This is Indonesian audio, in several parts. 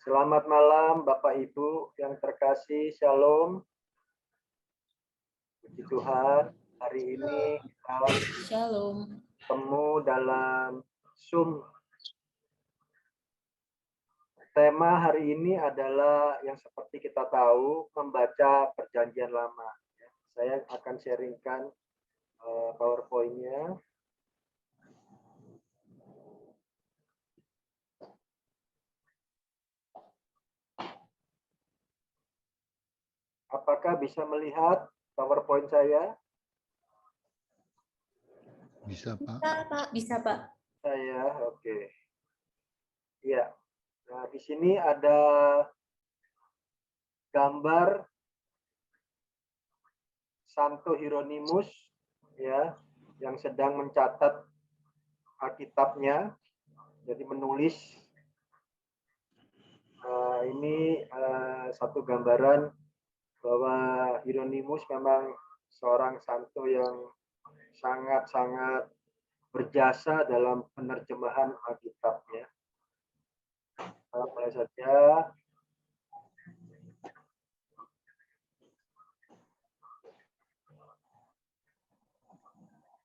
Selamat malam Bapak Ibu yang terkasih, Shalom. Puji Tuhan, hari ini kita Shalom. ketemu dalam Zoom. Tema hari ini adalah yang seperti kita tahu, membaca Perjanjian Lama. Saya akan sharingkan PowerPoint-nya. Apakah bisa melihat PowerPoint saya? Bisa, Pak. Bisa, Pak. Bisa, Pak. Saya, oke. Ya, nah di sini ada gambar Santo Hieronymus, ya, yang sedang mencatat Alkitabnya, jadi menulis. Ini satu gambaran bahwa Hieronymus memang seorang santo yang sangat-sangat berjasa dalam penerjemahan Alkitabnya. Mulai saja.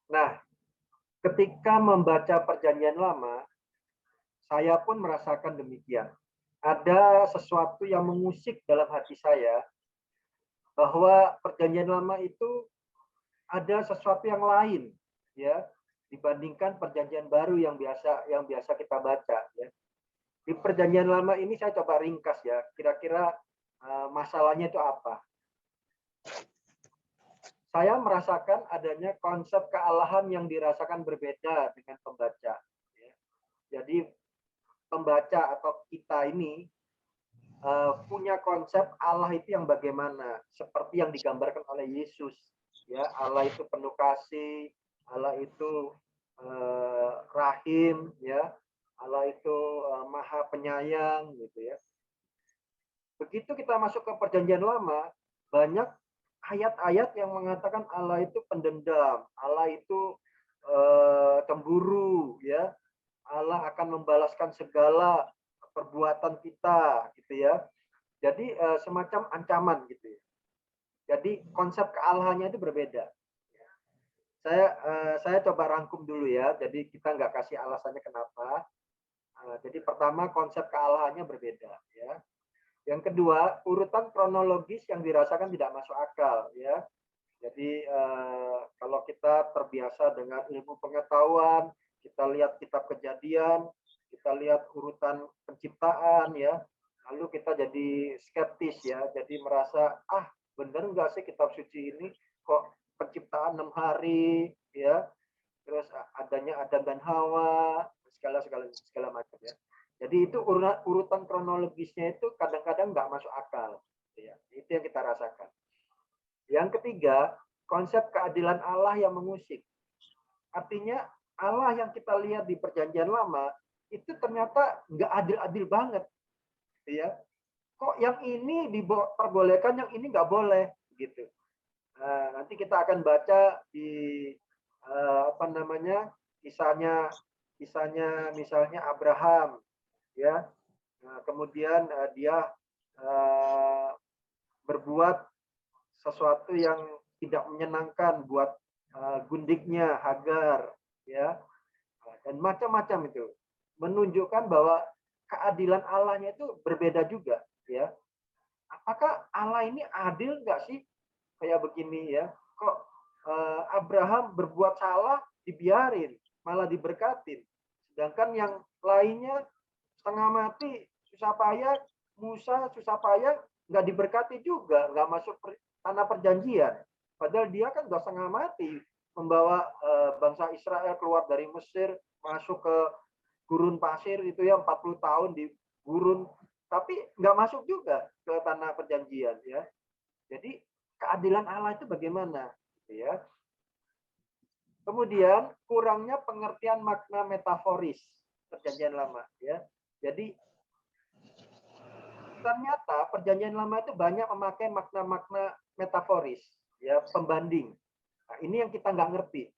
Nah, ketika membaca Perjanjian Lama, saya pun merasakan demikian. Ada sesuatu yang mengusik dalam hati saya bahwa Perjanjian Lama itu ada sesuatu yang lain, ya, dibandingkan Perjanjian Baru yang biasa kita baca, ya. Di Perjanjian Lama ini saya coba ringkas, ya, kira-kira masalahnya itu apa. Saya merasakan adanya konsep kealahan yang dirasakan berbeda dengan pembaca. Ya. Jadi pembaca atau kita ini punya konsep Allah itu yang bagaimana, seperti yang digambarkan oleh Yesus. Ya, Allah itu penuh kasih, Allah itu rahim, ya, Allah itu maha penyayang, gitu ya. Begitu kita masuk ke Perjanjian Lama, banyak ayat-ayat yang mengatakan Allah itu pendendam, Allah itu cemburu, ya, Allah akan membalaskan segala perbuatan kita, gitu ya. Jadi semacam ancaman, gitu ya. Jadi konsep kealahannya itu berbeda. Saya coba rangkum dulu, ya. Jadi kita nggak kasih alasannya kenapa. Jadi pertama, konsep kealahannya berbeda, ya. Yang kedua, urutan kronologis yang dirasakan tidak masuk akal, ya. Jadi kalau kita terbiasa dengan ilmu pengetahuan, kita lihat kitab Kejadian, kita lihat urutan penciptaan, ya, lalu kita jadi skeptis, ya, jadi merasa benar nggak sih kitab suci ini kok penciptaan 6 hari, ya, terus adanya Adam dan Hawa, segala macam, ya. Jadi itu urutan kronologisnya itu kadang-kadang nggak masuk akal, ya. Itu yang kita rasakan. Yang ketiga, konsep keadilan Allah yang mengusik. Artinya Allah yang kita lihat di Perjanjian Lama itu ternyata nggak adil-adil banget, ya. Kok yang ini diperbolehkan, yang ini nggak boleh, gitu. Nanti kita akan baca di kisahnya misalnya Abraham, ya. Kemudian dia berbuat sesuatu yang tidak menyenangkan buat gundiknya Hagar, ya, dan macam-macam itu menunjukkan bahwa keadilan Allahnya itu berbeda juga, ya. Apakah Allah ini adil nggak sih kayak begini, ya? Kok Abraham berbuat salah dibiarin, malah diberkatin, sedangkan yang lainnya setengah mati susah payah, Musa susah payah nggak diberkati juga, nggak masuk tanah perjanjian. Padahal dia kan udah setengah mati membawa bangsa Israel keluar dari Mesir, masuk ke gurun pasir itu ya, 40 tahun di gurun, tapi nggak masuk juga ke tanah perjanjian, ya. Jadi keadilan Allah itu bagaimana, gitu ya. Kemudian kurangnya pengertian makna metaforis Perjanjian Lama, ya. Jadi ternyata Perjanjian Lama itu banyak memakai makna-makna metaforis, ya, pembanding. Nah, ini yang kita nggak ngerti.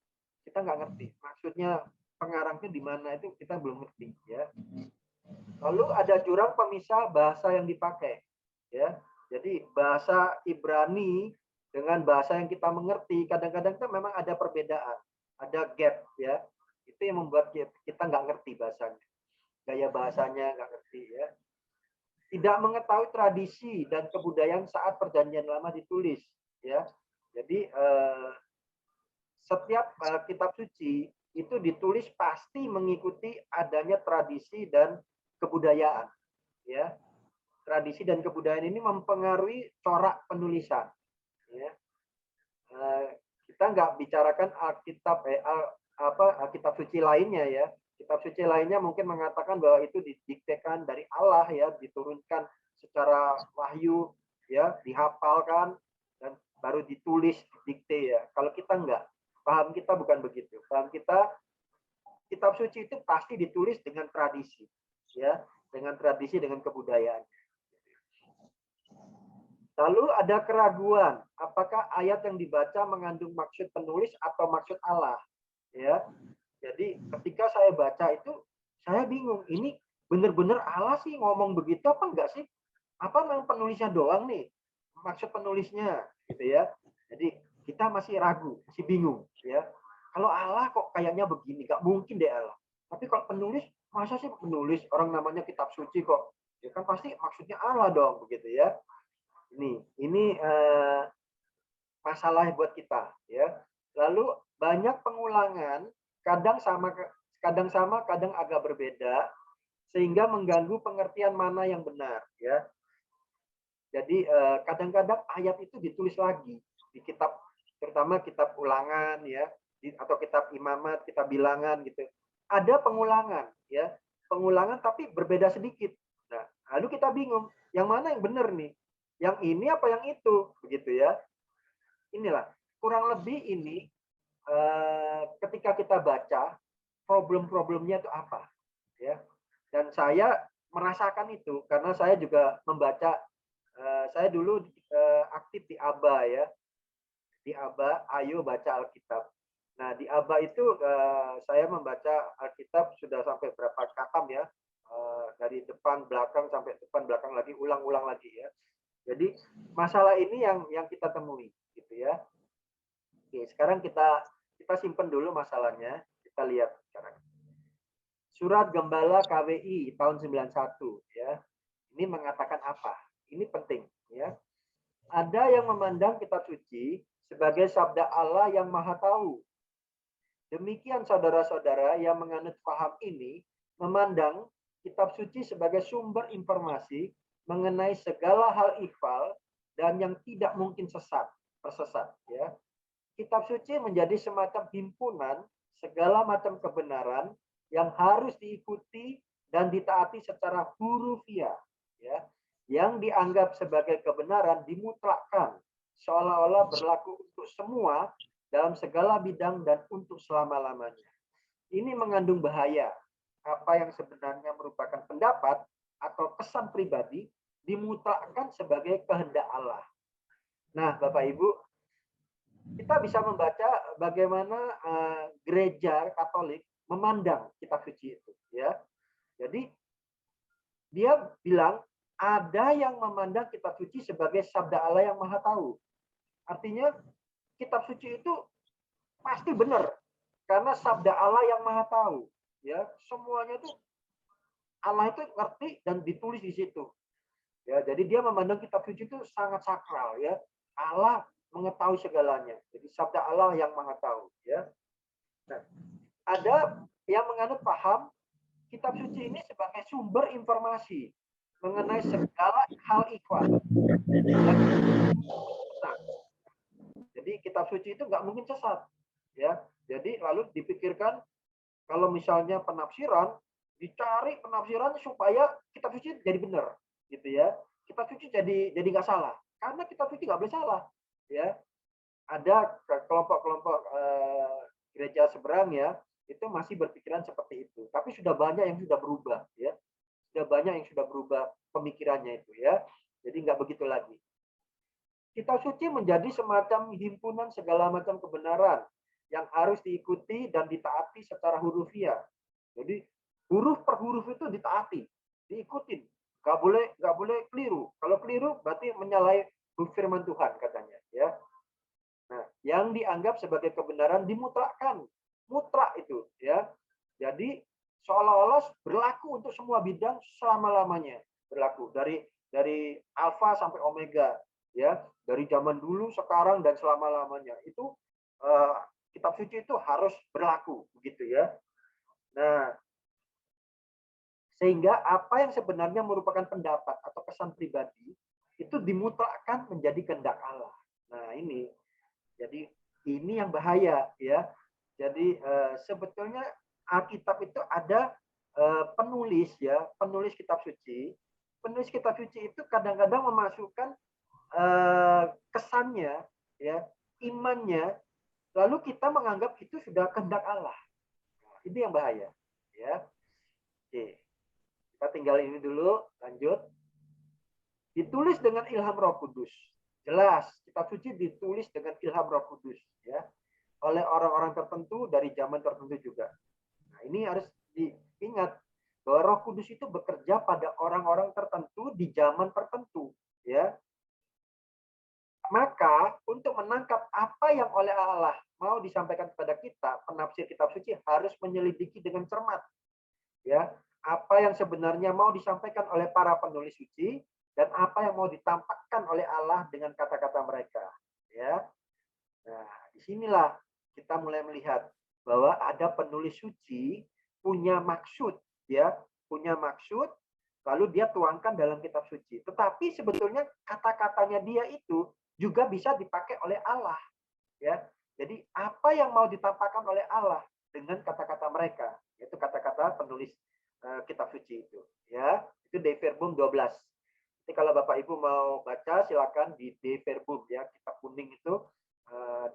Kita nggak ngerti. Maksudnya pengarangnya di mana itu kita belum ngerti, ya. Lalu ada jurang pemisah bahasa yang dipakai, ya. Jadi bahasa Ibrani dengan bahasa yang kita mengerti kadang-kadang kan memang ada perbedaan, ada gap, ya. Itu yang membuat kita nggak ngerti bahasanya, gaya bahasanya nggak ngerti, ya. Tidak mengetahui tradisi dan kebudayaan saat Perjanjian Lama ditulis, ya. Jadi setiap kitab suci itu ditulis pasti mengikuti adanya tradisi dan kebudayaan, ya. Tradisi dan kebudayaan ini mempengaruhi corak penulisan, ya. Kita nggak bicarakan Alkitab Alkitab suci lainnya, ya. Kitab suci lainnya mungkin mengatakan bahwa itu didiktekan dari Allah, ya, diturunkan secara wahyu, ya, dihafalkan dan baru ditulis dikte, ya. Kalau kita enggak, paham kita bukan begitu. Paham kita, kitab suci itu pasti ditulis dengan tradisi, ya, dengan tradisi, dengan kebudayaan. Lalu ada keraguan, apakah ayat yang dibaca mengandung maksud penulis atau maksud Allah, ya. Jadi ketika saya baca itu saya bingung, ini benar-benar Allah sih ngomong begitu apa enggak sih? Apa memang penulisnya doang nih? Maksud penulisnya gitu, ya. Jadi kita masih ragu, masih bingung, ya. Kalau Allah kok kayaknya begini, nggak mungkin deh Allah. Tapi kalau penulis, masa sih penulis orang namanya kitab suci kok? Ya kan pasti maksudnya Allah dong, begitu, ya. Ini masalah buat kita, ya. Lalu banyak pengulangan, kadang sama, kadang agak berbeda, sehingga mengganggu pengertian mana yang benar, ya. Jadi kadang-kadang ayat itu ditulis lagi di kitab, terutama kitab ulangan, ya, atau kitab imamat, kitab bilangan gitu. Ada pengulangan, ya, pengulangan tapi berbeda sedikit. Nah, lalu kita bingung, yang mana yang benar nih? Yang ini apa yang itu? Begitu, ya. Inilah kurang lebih ini ketika kita baca problem-problemnya itu apa, ya. Dan saya merasakan itu karena saya juga membaca, saya dulu aktif di ABA, ya, di ABA, Ayo Baca Alkitab. Nah, di ABA itu saya membaca Alkitab sudah sampai berapa khatam, ya, dari depan belakang sampai depan belakang lagi, ulang-ulang lagi, ya. Jadi masalah ini yang kita temui, gitu, ya. Oke, sekarang kita simpan dulu masalahnya, kita lihat sekarang. Surat Gembala KWI tahun 91, ya. Ini mengatakan apa? Ini penting, ya. Ada yang memandang kitab suci sebagai sabda Allah yang Maha Tahu. Demikian saudara-saudara yang menganut paham ini memandang kitab suci sebagai sumber informasi mengenai segala hal ikhfal dan yang tidak mungkin tersesat, ya. Kitab suci menjadi semacam himpunan segala macam kebenaran yang harus diikuti dan ditaati secara hurufiah, ya. Yang dianggap sebagai kebenaran dimutlakkan seolah-olah berlaku untuk semua dalam segala bidang dan untuk selama-lamanya. Ini mengandung bahaya. Apa yang sebenarnya merupakan pendapat atau kesan pribadi dimutlakkan sebagai kehendak Allah. Nah, Bapak Ibu, kita bisa membaca bagaimana gereja Katolik memandang kitab suci itu, ya. Jadi dia bilang ada yang memandang kitab suci sebagai sabda Allah yang Maha Tahu. Artinya kitab suci itu pasti benar karena sabda Allah yang Maha Tahu, ya. Semuanya itu Allah itu ngerti dan ditulis di situ. Ya, jadi dia memandang kitab suci itu sangat sakral, ya. Allah mengetahui segalanya. Jadi sabda Allah yang Maha Tahu, ya. Nah, ada yang menganut paham kitab suci ini sebagai sumber informasi mengenai segala hal ikhwan. Jadi kitab suci itu nggak mungkin sesat, ya. Jadi lalu dipikirkan kalau misalnya penafsiran, dicari penafsiran supaya kitab suci jadi benar, gitu, ya. Kitab suci jadi nggak salah, karena kitab suci nggak boleh salah, ya. Ada kelompok-kelompok gereja seberang, ya, itu masih berpikiran seperti itu. Tapi sudah banyak yang sudah berubah, ya. Sudah banyak yang sudah berubah pemikirannya itu, ya. Jadi nggak begitu lagi. Kitab suci menjadi semacam himpunan segala macam kebenaran yang harus diikuti dan ditaati secara hurufiah. Jadi huruf per huruf itu ditaati, diikutin. Nggak boleh keliru. Kalau keliru berarti menyalahi firman Tuhan katanya, ya. Nah, yang dianggap sebagai kebenaran dimutrakkan. Mutlak itu, ya. Jadi seolah-olah berlaku untuk semua bidang selama-lamanya. Berlaku dari alfa sampai omega, ya. Dari zaman dulu, sekarang dan selama-lamanya. Itu kitab suci itu harus berlaku, begitu ya. Nah, sehingga apa yang sebenarnya merupakan pendapat atau kesan pribadi itu dimutlakkan menjadi kehendak Allah. Nah, ini. Jadi ini yang bahaya, ya. Jadi sebetulnya Alkitab itu ada penulis, ya, penulis kitab suci. Penulis kitab suci itu kadang-kadang memasukkan kesannya, ya, imannya, lalu kita menganggap itu sudah kehendak Allah. Nah, ini yang bahaya, ya. Oke. Kita tinggal ini dulu, lanjut. Ditulis dengan ilham Roh Kudus. Jelas, kitab suci ditulis dengan ilham Roh Kudus, ya. Oleh orang-orang tertentu dari zaman tertentu juga. Nah, ini harus diingat bahwa Roh Kudus itu bekerja pada orang-orang tertentu di zaman tertentu, ya. Maka untuk menangkap apa yang oleh Allah mau disampaikan kepada kita, penafsir kitab suci harus menyelidiki dengan cermat, ya. Apa yang sebenarnya mau disampaikan oleh para penulis suci dan apa yang mau ditampakkan oleh Allah dengan kata-kata mereka, ya. Nah, disinilah kita mulai melihat bahwa ada penulis suci punya maksud, ya, punya maksud, lalu dia tuangkan dalam kitab suci. Tetapi sebetulnya kata-katanya dia itu juga bisa dipakai oleh Allah, ya. Jadi apa yang mau ditampakkan oleh Allah dengan kata-kata mereka, yaitu kata-kata penulis kitab suci itu, ya. Itu De Verbum 12. Jadi kalau Bapak Ibu mau baca silakan di De Verbum, ya, kitab kuning itu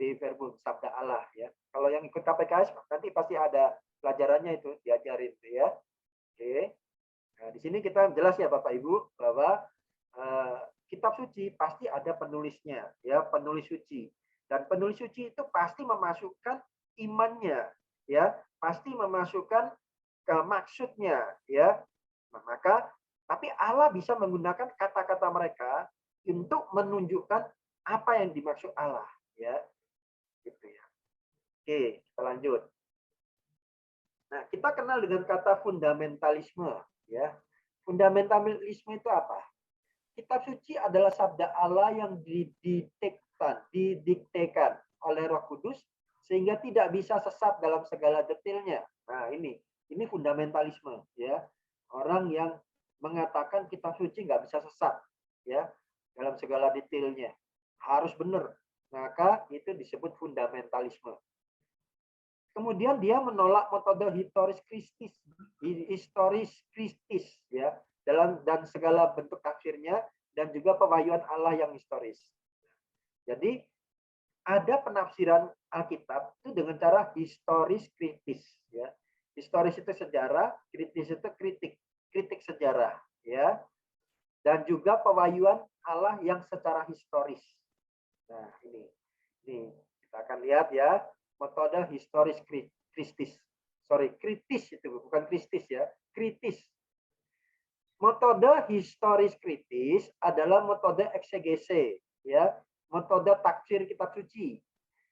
De Verbum, Sabda Allah, ya. Kalau yang ikut KPKS nanti pasti ada pelajarannya itu diajarin, ya. Oke. Nah, di sini kita jelas ya Bapak Ibu bahwa kitab suci pasti ada penulisnya, ya, penulis suci. Dan penulis suci itu pasti memasukkan imannya, ya, pasti memasukkan ke maksudnya, ya. Nah, maka tapi Allah bisa menggunakan kata-kata mereka untuk menunjukkan apa yang dimaksud Allah, ya. Gitu ya. Oke, kita lanjut. Nah, kita kenal dengan kata fundamentalisme, ya. Fundamentalisme itu apa? Kitab suci adalah sabda Allah yang didiktekan oleh Roh Kudus sehingga tidak bisa sesat dalam segala detailnya. Nah, ini fundamentalisme, ya. Orang yang mengatakan kitab suci nggak bisa sesat, ya, dalam segala detailnya. Harus benar. Maka itu disebut fundamentalisme. Kemudian dia menolak metode historis kristis, ya, dan segala bentuk tafsirnya dan juga pewahyuan Allah yang historis. Jadi ada penafsiran Alkitab itu dengan cara historis kritis, ya. Historis itu sejarah, kritis itu kritik sejarah, ya. Dan juga pewahyuan Allah yang secara historis. Nah, ini kita akan lihat, ya, metode historis kritis. Kritis itu bukan kristis, ya, kritis. Metode historis kritis adalah metode eksegese, ya, metode tafsir kitab suci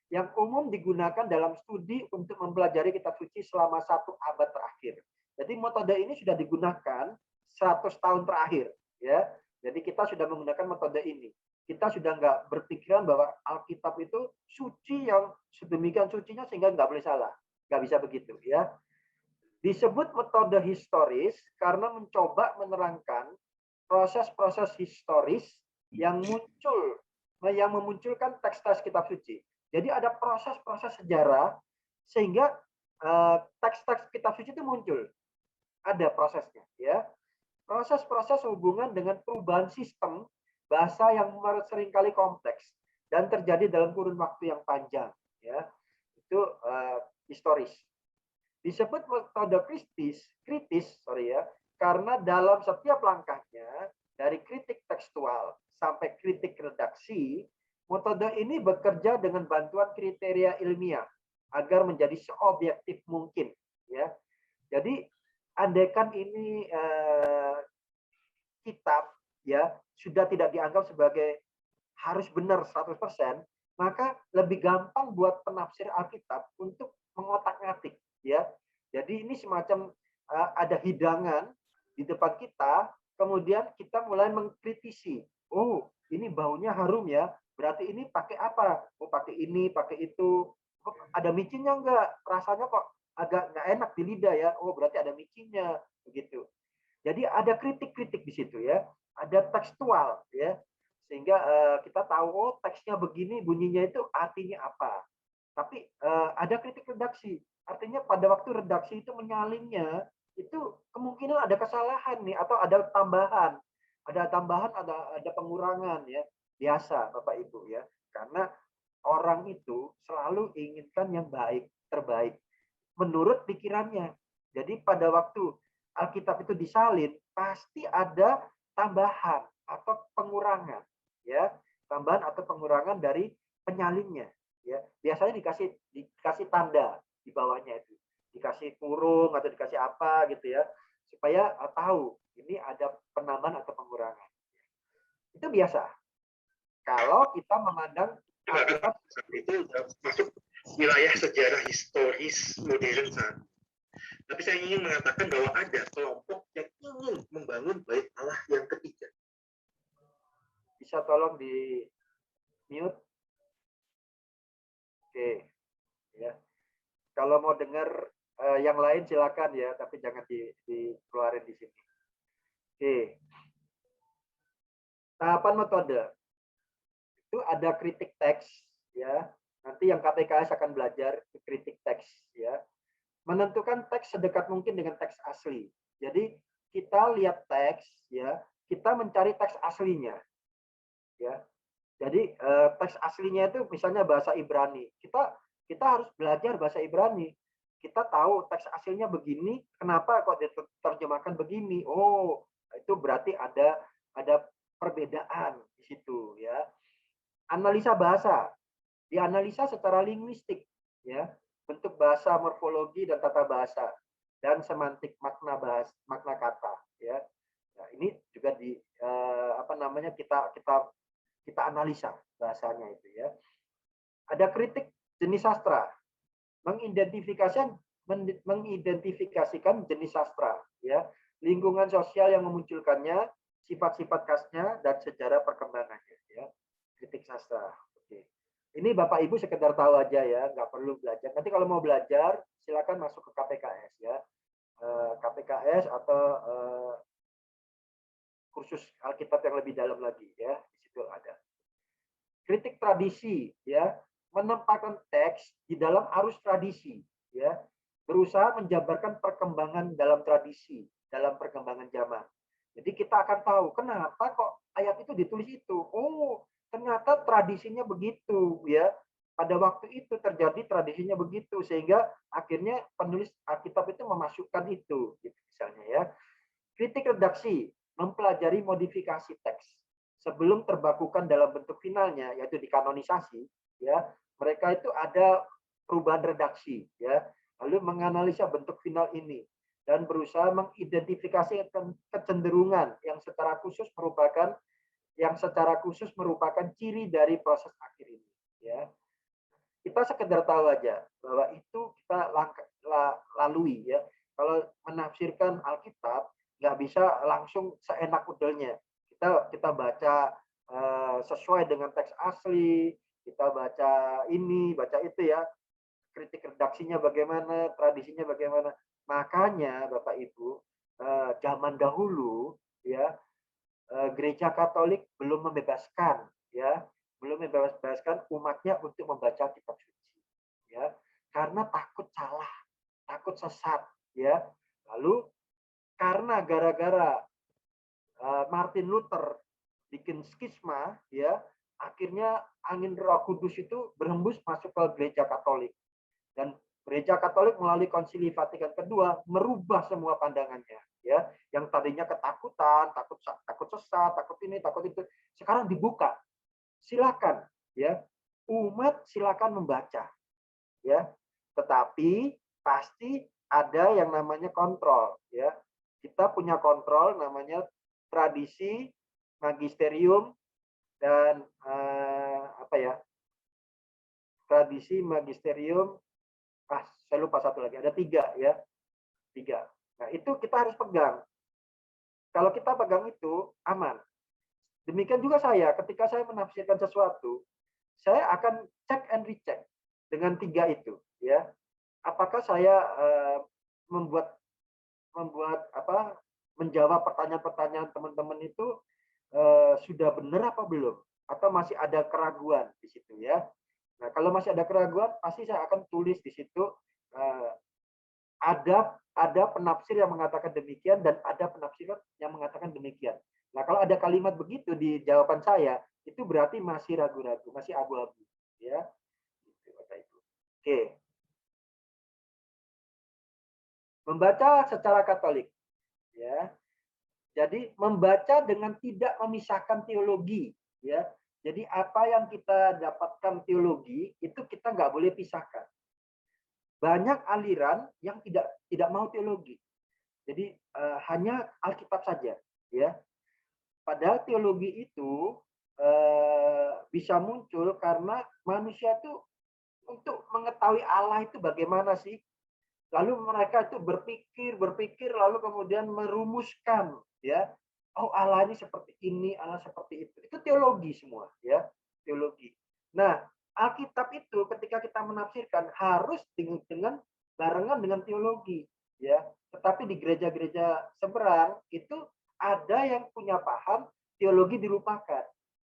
yang umum digunakan dalam studi untuk mempelajari kitab suci selama 1 abad terakhir. Jadi metode ini sudah digunakan 100 tahun terakhir, ya. Jadi kita sudah menggunakan metode ini. Kita sudah nggak berpikiran bahwa Alkitab itu suci yang sedemikian sucinya sehingga nggak boleh salah. Nggak bisa begitu, ya. Disebut metode historis karena mencoba menerangkan proses-proses historis yang memunculkan teks-teks kitab suci. Jadi ada proses-proses sejarah sehingga teks-teks kitab suci itu muncul. Ada prosesnya, ya. Proses-proses hubungan dengan perubahan sistem bahasa yang seringkali kompleks dan terjadi dalam kurun waktu yang panjang, ya. Itu historis. Disebut metode kritis, karena dalam setiap langkahnya dari kritik tekstual sampai kritik redaksi, metode ini bekerja dengan bantuan kriteria ilmiah agar menjadi seobjektif mungkin, ya. Jadi andaikan ini kitab ya sudah tidak dianggap sebagai harus benar 100%, maka lebih gampang buat penafsir Alkitab untuk mengotak-ngatik ya. Jadi ini semacam ada hidangan di depan kita, kemudian kita mulai mengkritisi. Oh, ini baunya harum ya. Berarti ini pakai apa? Oh, pakai ini, pakai itu. Oh, ada micinnya enggak? Rasanya kok agak nggak enak di lidah ya. Oh, berarti ada micinnya begitu. Jadi ada kritik-kritik di situ ya. Ada tekstual ya. Sehingga kita tahu oh teksnya begini, bunyinya itu artinya apa. Tapi ada kritik redaksi. Artinya pada waktu redaksi itu menyalinnya, itu kemungkinan ada kesalahan nih atau ada tambahan. Ada tambahan, ada pengurangan ya. Biasa Bapak Ibu ya. Karena orang itu selalu inginkan yang baik, terbaik menurut pikirannya. Jadi pada waktu Alkitab itu disalin, pasti ada tambahan atau pengurangan ya, tambahan atau pengurangan dari penyalinnya ya. Biasanya dikasih tanda di bawahnya itu, dikasih kurung atau dikasih apa gitu ya, supaya tahu ini ada penambahan atau pengurangan. Itu biasa. Kalau kita memandang Alkitab itu masuk wilayah sejarah historis modern saat. Tapi saya ingin mengatakan bahwa ada kelompok yang ingin membangun bait Allah yang ketiga. Bisa tolong di mute? Oke, ya. Kalau mau dengar yang lain silakan ya, tapi jangan dikeluarin di sini. Oke. Tahapan metode itu ada kritik teks ya. Nanti yang KPKS akan belajar kritik teks ya. Menentukan teks sedekat mungkin dengan teks asli. Jadi kita lihat teks ya, kita mencari teks aslinya. Ya. Jadi teks aslinya itu misalnya bahasa Ibrani. Kita harus belajar bahasa Ibrani. Kita tahu teks aslinya begini, kenapa kok diterjemahkan begini? Oh, itu berarti ada perbedaan di situ ya. Analisa bahasa. Dianalisa secara linguistik ya. Bentuk bahasa, morfologi dan tata bahasa dan semantik makna kata ya. Nah, ini juga kita analisa bahasanya itu ya. Ada kritik jenis sastra, mengidentifikasikan jenis sastra ya, lingkungan sosial yang memunculkannya, sifat-sifat khasnya dan sejarah perkembangannya ya. Kritik sastra. Oke. Ini Bapak Ibu sekedar tahu aja ya, nggak perlu belajar. Nanti kalau mau belajar, silakan masuk ke KPKS ya. KPKS atau kursus Alkitab yang lebih dalam lagi ya, di situ ada. Kritik tradisi ya, menempatkan teks di dalam arus tradisi ya, berusaha menjabarkan perkembangan dalam tradisi, dalam perkembangan zaman. Jadi kita akan tahu kenapa kok ayat itu ditulis itu. Oh, ternyata tradisinya begitu ya. Pada waktu itu terjadi tradisinya begitu sehingga akhirnya penulis Alkitab itu memasukkan itu gitu misalnya ya. Kritik redaksi, mempelajari modifikasi teks sebelum terbakukan dalam bentuk finalnya yaitu dikanonisasi ya. Mereka itu ada perubahan redaksi ya. Lalu menganalisa bentuk final ini dan berusaha mengidentifikasi kecenderungan yang secara khusus merupakan ciri dari proses akhir ini ya. Kita sekedar tahu aja bahwa itu kita lalui ya. Kalau menafsirkan Alkitab nggak bisa langsung seenak udelnya. Kita baca sesuai dengan teks asli, kita baca ini, baca itu ya. Kritik redaksinya bagaimana, tradisinya bagaimana. Makanya Bapak Ibu, zaman dahulu ya, gereja Katolik belum membebaskan ya, belum membebaskan umatnya untuk membaca kitab suci ya, karena takut salah, takut sesat ya. Lalu karena gara-gara Martin Luther bikin skisma ya, akhirnya angin Roh Kudus itu berhembus masuk ke gereja Katolik dan gereja Katolik melalui Konsili Vatikan kedua merubah semua pandangannya ya, yang tadinya ketakutan, takut sesat, takut ini, takut itu, sekarang dibuka. Silakan ya, umat silakan membaca ya, tetapi pasti ada yang namanya kontrol ya. Kita punya kontrol namanya tradisi, magisterium, dan tradisi, magisterium, saya lupa satu lagi, ada 3 ya, 3. Nah itu kita harus pegang. Kalau kita pegang itu aman. Demikian juga saya, ketika saya menafsirkan sesuatu, saya akan cek and recheck dengan 3 itu, ya. Apakah saya menjawab pertanyaan-pertanyaan teman-teman itu sudah benar apa belum? Atau masih ada keraguan di situ ya? Nah, kalau masih ada keraguan, pasti saya akan tulis di situ ada penafsir yang mengatakan demikian dan ada penafsir yang mengatakan demikian. Nah, kalau ada kalimat begitu di jawaban saya, itu berarti masih ragu-ragu, masih abu-abu, ya. Oke. Membaca secara Katolik, ya. Jadi membaca dengan tidak memisahkan teologi, ya. Jadi apa yang kita dapatkan teologi itu kita nggak boleh pisahkan. Banyak aliran yang tidak mau teologi. Jadi hanya Alkitab saja, ya. Padahal teologi itu bisa muncul karena manusia itu untuk mengetahui Allah itu bagaimana sih. Lalu mereka itu berpikir, lalu kemudian merumuskan, ya. Oh Allah ini seperti ini, Allah seperti itu. Itu teologi semua, ya, teologi. Nah, Alkitab itu ketika kita menafsirkan harus dengan barengan dengan teologi, ya. Tetapi di gereja-gereja seberang itu ada yang punya paham teologi dilupakan.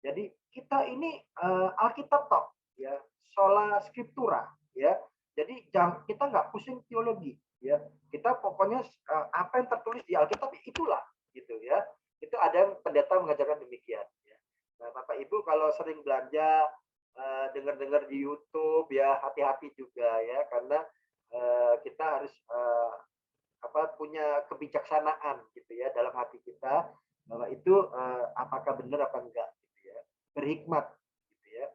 Jadi kita ini Alkitab tok, ya, sola scriptura, ya. Jadi kita nggak pusing teologi, ya. Kita pokoknya apa yang tertulis di Alkitab itulah, gitu ya. Itu ada yang pendeta mengajarkan demikian. Ya. Nah, Bapak Ibu kalau sering belanja dengar-dengar di YouTube ya hati-hati juga ya karena kita harus punya kebijaksanaan gitu ya dalam hati kita bahwa itu apakah benar apa enggak gitu ya. Berhikmat gitu ya.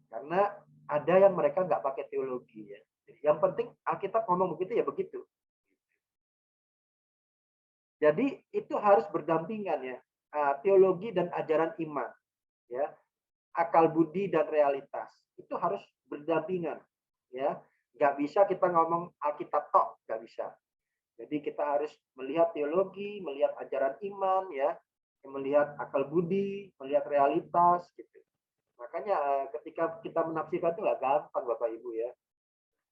Karena ada yang mereka nggak pakai teologi ya. Yang penting Alkitab ngomong begitu ya begitu. Jadi itu harus berdampingan ya, teologi dan ajaran iman, ya, akal budi dan realitas itu harus berdampingan, ya. Nggak bisa kita ngomong Alkitab tok, nggak bisa. Jadi kita harus melihat teologi, melihat ajaran iman, ya, melihat akal budi, melihat realitas, gitu. Makanya ketika kita menafsirkan itu nggak gampang, Bapak Ibu ya.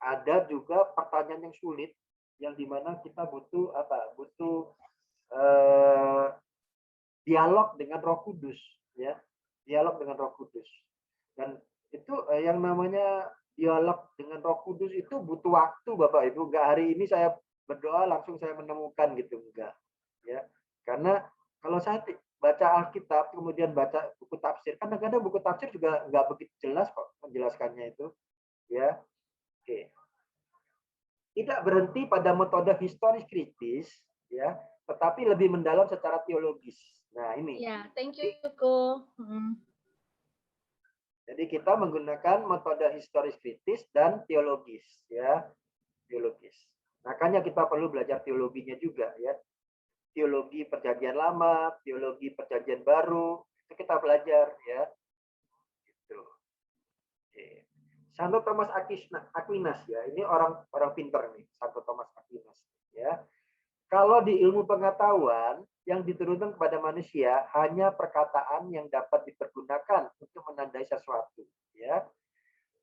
Ada juga pertanyaan yang sulit, yang dimana kita butuh butuh dialog dengan Roh Kudus, ya, dialog dengan Roh Kudus. Dan itu yang namanya dialog dengan Roh Kudus itu butuh waktu, Bapak Ibu. Enggak hari ini saya berdoa langsung saya menemukan gitu, enggak, ya. Karena kalau saya baca Alkitab kemudian baca buku tafsir, kadang-kadang buku tafsir juga enggak begitu jelas kok menjelaskannya itu, ya. Oke. Tidak berhenti pada metode historis kritis, ya, tetapi lebih mendalam secara teologis. Nah, ini. Ya, thank you, Ko. Jadi kita menggunakan metode historis kritis dan teologis, ya, teologis. Makanya kita perlu belajar teologinya juga, ya. Teologi Perjanjian Lama, teologi Perjanjian Baru, itu kita belajar, ya. Gitu. Oke. Santo Thomas Aquinas ya, ini orang pinter nih, Santo Thomas Aquinas ya. Kalau di ilmu pengetahuan yang diturunkan kepada manusia hanya perkataan yang dapat dipergunakan untuk menandai sesuatu ya.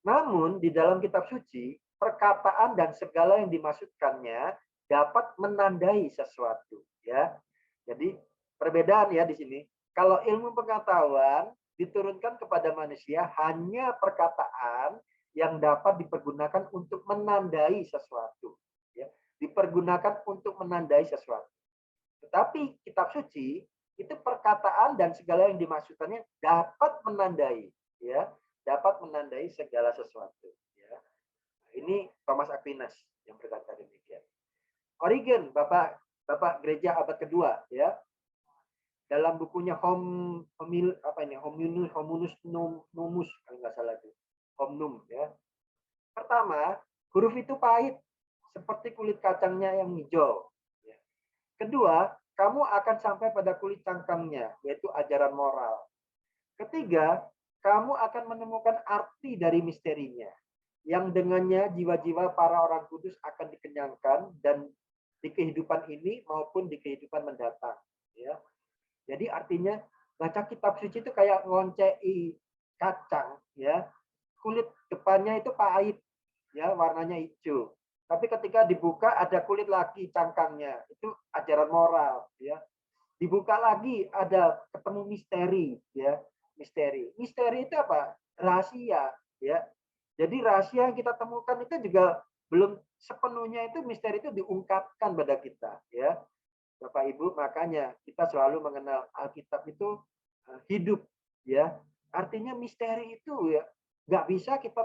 Namun di dalam kitab suci, perkataan dan segala yang dimaksudkannya dapat menandai sesuatu ya. Jadi perbedaan ya di sini. Kalau ilmu pengetahuan diturunkan kepada manusia hanya perkataan yang dapat dipergunakan untuk menandai sesuatu. Ya. Dipergunakan untuk menandai sesuatu. Tetapi kitab suci itu perkataan dan segala yang dimaksudkannya dapat menandai, ya, dapat menandai segala sesuatu. Ya. Ini Thomas Aquinas yang berkata demikian. Origen, Bapak Gereja abad kedua, ya, dalam bukunya Homunus Nomus kalau nggak salah itu. Homnum ya. Pertama, huruf itu pahit seperti kulit kacangnya yang hijau. Ya. Kedua, kamu akan sampai pada kulit cangkangnya, yaitu ajaran moral. Ketiga, kamu akan menemukan arti dari misterinya, yang dengannya jiwa-jiwa para orang kudus akan dikenyangkan dan di kehidupan ini maupun di kehidupan mendatang. Ya, jadi artinya baca kitab suci itu kayak ngoncei kacang, ya. Kulit depannya itu pahit, ya, warnanya hijau. Tapi ketika dibuka ada kulit lagi cangkangnya, itu ajaran moral, ya. Dibuka lagi ada ketemu misteri, ya. Misteri itu apa? Rahasia, ya. Jadi rahasia yang kita temukan itu juga belum sepenuhnya itu misteri itu diungkapkan pada kita, ya. Bapak Ibu, makanya kita selalu mengenal Alkitab itu hidup, ya. Artinya misteri itu ya nggak bisa kita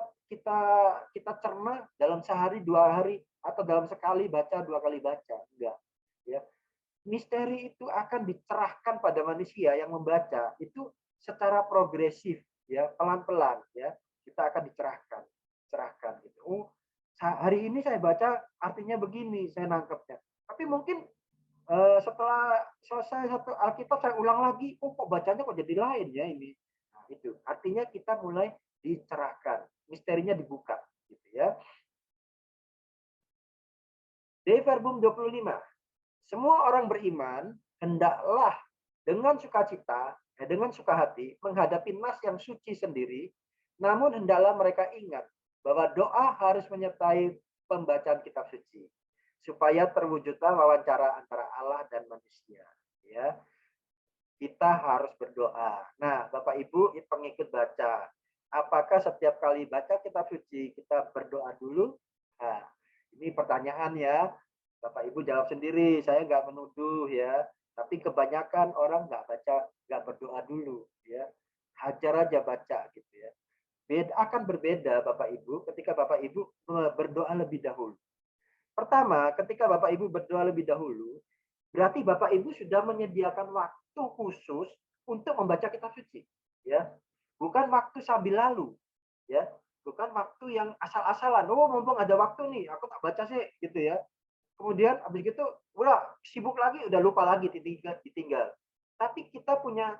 kita cerna dalam sehari, 2 hari, atau dalam sekali baca, 2 kali baca, enggak, ya. Misteri itu akan dicerahkan pada manusia yang membaca itu secara progresif, ya, pelan-pelan, ya. Kita akan cerahkan gitu. Oh, hari ini saya baca artinya begini, saya nangkepnya. Tapi mungkin setelah selesai satu Alkitab saya ulang lagi, oh kok bacanya kok jadi lain ya ini. Nah, itu artinya kita mulai dicerahkan, misterinya dibuka, gitu ya. Dei Verbum 25. Semua orang beriman hendaklah dengan sukacita, dengan suka hati menghadapi nas yang suci sendiri, namun hendaklah mereka ingat bahwa doa harus menyertai pembacaan kitab suci supaya terwujudlah wawancara antara Allah dan manusia, ya. Kita harus berdoa. Nah, Bapak Ibu pengikut baca, apakah setiap kali baca kitab suci kita berdoa dulu? Nah, ini pertanyaan ya. Bapak Ibu jawab sendiri, saya nggak menuduh ya. Tapi kebanyakan orang nggak baca, nggak berdoa dulu, ya. Hajar aja baca gitu ya. Akan berbeda Bapak Ibu ketika Bapak Ibu berdoa lebih dahulu. Pertama, ketika Bapak Ibu berdoa lebih dahulu, berarti Bapak Ibu sudah menyediakan waktu khusus untuk membaca kitab suci, ya. Bukan waktu sambil lalu, ya. Bukan waktu yang asal-asalan. Oh, mumpung ada waktu nih, aku tak baca sih, gitu ya. Kemudian habis gitu, udah sibuk lagi, udah lupa lagi, ditinggal. Tapi kita punya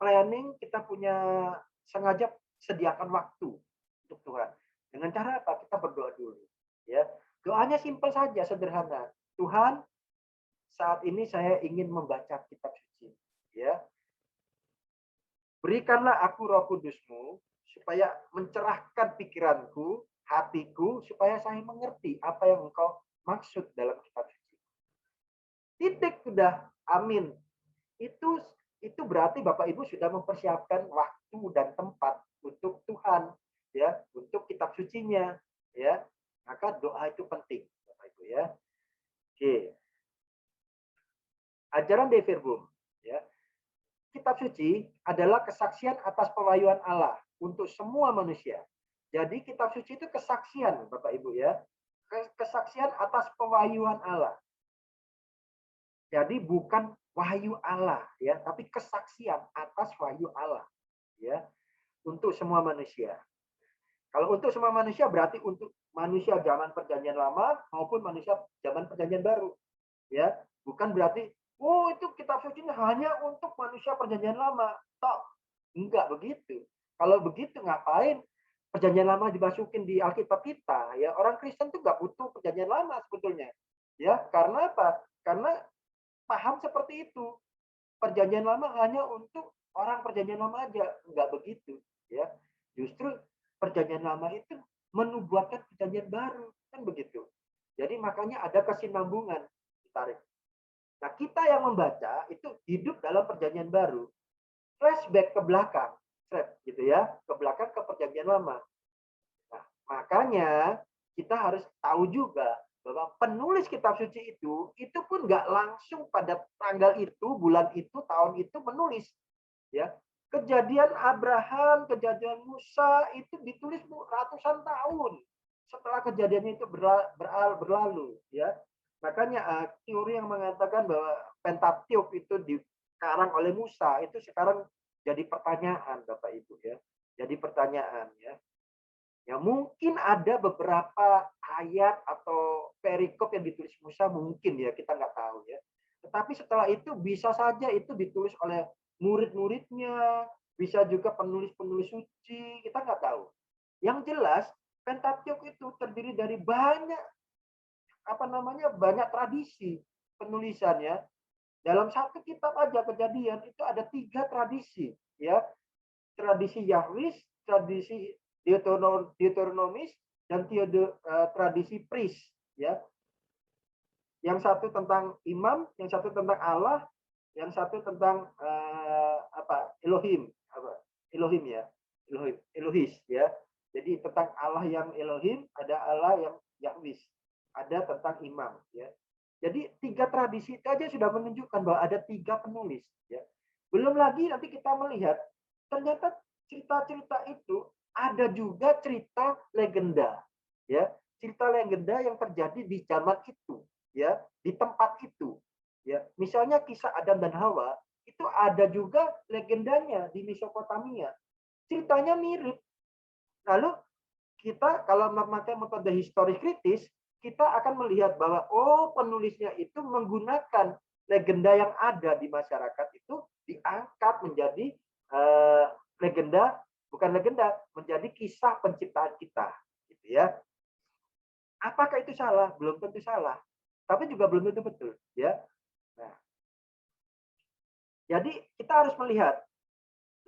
planning, kita punya sengaja sediakan waktu untuk Tuhan. Dengan cara apa? Kita berdoa dulu, ya. Doanya simpel saja, sederhana. Tuhan, saat ini saya ingin membaca kitab suci, ya. Berikanlah aku Roh Kudus-Mu supaya mencerahkan pikiranku, hatiku, supaya saya mengerti apa yang Engkau maksud dalam kitab suci. Titik, sudah, amin. Itu berarti Bapak Ibu sudah mempersiapkan waktu dan tempat untuk Tuhan, ya, untuk kitab sucinya, ya. Maka doa itu penting, Bapak Ibu, ya. Oke. Ajaran Dei Verbum, ya. Kitab suci adalah kesaksian atas pewahyuan Allah untuk semua manusia. Jadi kitab suci itu kesaksian, Bapak Ibu, ya. Kesaksian atas pewahyuan Allah. Jadi bukan wahyu Allah, ya, tapi kesaksian atas wahyu Allah, ya, untuk semua manusia. Kalau untuk semua manusia berarti untuk manusia zaman perjanjian lama maupun manusia zaman perjanjian baru, ya. Bukan berarti oh itu kitab suci hanya untuk manusia perjanjian lama. Toh, enggak begitu. Kalau begitu ngapain perjanjian lama dimasukin di Alkitab kita, ya. Orang Kristen tuh nggak butuh perjanjian lama sebetulnya, ya. Karena apa? Karena paham seperti itu. Perjanjian lama hanya untuk orang perjanjian lama aja, enggak begitu, ya. Justru perjanjian lama itu menubuatkan perjanjian baru, kan begitu. Jadi makanya ada kesinambungan ditarik. Nah, kita yang membaca itu hidup dalam perjanjian baru. Flashback ke belakang, gitu ya, ke belakang ke perjanjian lama. Nah, makanya kita harus tahu juga bahwa penulis kitab suci itu pun nggak langsung pada tanggal itu, bulan itu, tahun itu menulis, ya. Kejadian Abraham, kejadian Musa itu ditulis ratusan tahun setelah kejadiannya itu berlalu, ya. Makanya teori yang mengatakan bahwa Pentateuch itu dikarang oleh Musa itu sekarang jadi pertanyaan, Bapak Ibu, ya. Jadi pertanyaan, ya. Ya mungkin ada beberapa ayat atau perikop yang ditulis Musa mungkin, ya, kita nggak tahu, ya. Tetapi setelah itu bisa saja itu ditulis oleh murid-muridnya, bisa juga penulis-penulis suci, kita nggak tahu. Yang jelas Pentateuch itu terdiri dari banyak banyak tradisi penulisannya. Dalam satu kitab aja Kejadian itu ada 3 tradisi, ya. Tradisi Yahwis, tradisi Deuteronomis, dan tradisi Priest, ya. Yang satu tentang imam, yang satu tentang Allah, yang satu tentang Elohim, Elohim ya, Elohis ya. Jadi tentang Allah yang Elohim, ada Allah yang Yahwis, ada tentang imam ya. Jadi 3 tradisi itu aja sudah menunjukkan bahwa ada 3 penulis ya. Belum lagi nanti kita melihat ternyata cerita-cerita itu ada juga cerita legenda ya, cerita legenda yang terjadi di zaman itu ya, di tempat itu ya. Misalnya kisah Adam dan Hawa itu ada juga legendanya di Mesopotamia, ceritanya mirip. Lalu kita kalau memakai metode historis kritis, kita akan melihat bahwa penulisnya itu menggunakan legenda yang ada di masyarakat itu diangkat menjadi legenda, bukan legenda, menjadi kisah penciptaan kita, gitu ya. Apakah itu salah? Belum tentu salah, tapi juga belum tentu betul, ya. Nah, jadi kita harus melihat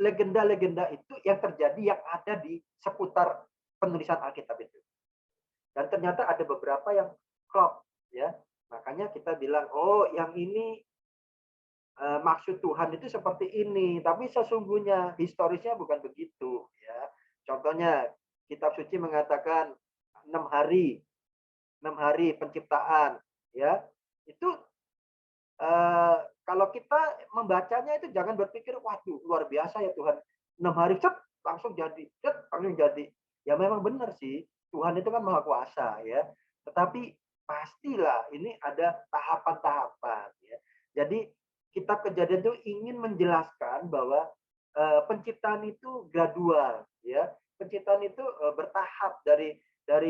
legenda-legenda itu yang terjadi yang ada di seputar penulisan Alkitab itu. Dan ternyata ada beberapa yang klop, ya. Makanya kita bilang, yang ini maksud Tuhan itu seperti ini, tapi sesungguhnya historisnya bukan begitu, ya. Contohnya kitab suci mengatakan 6 hari penciptaan, ya. Itu kalau kita membacanya itu jangan berpikir, waduh luar biasa ya Tuhan, 6 hari langsung jadi, langsung jadi. Ya memang benar sih, Tuhan itu kan maha kuasa ya. Tetapi pastilah ini ada tahapan-tahapan ya. Jadi kitab Kejadian itu ingin menjelaskan bahwa penciptaan itu gradual ya. Penciptaan itu bertahap dari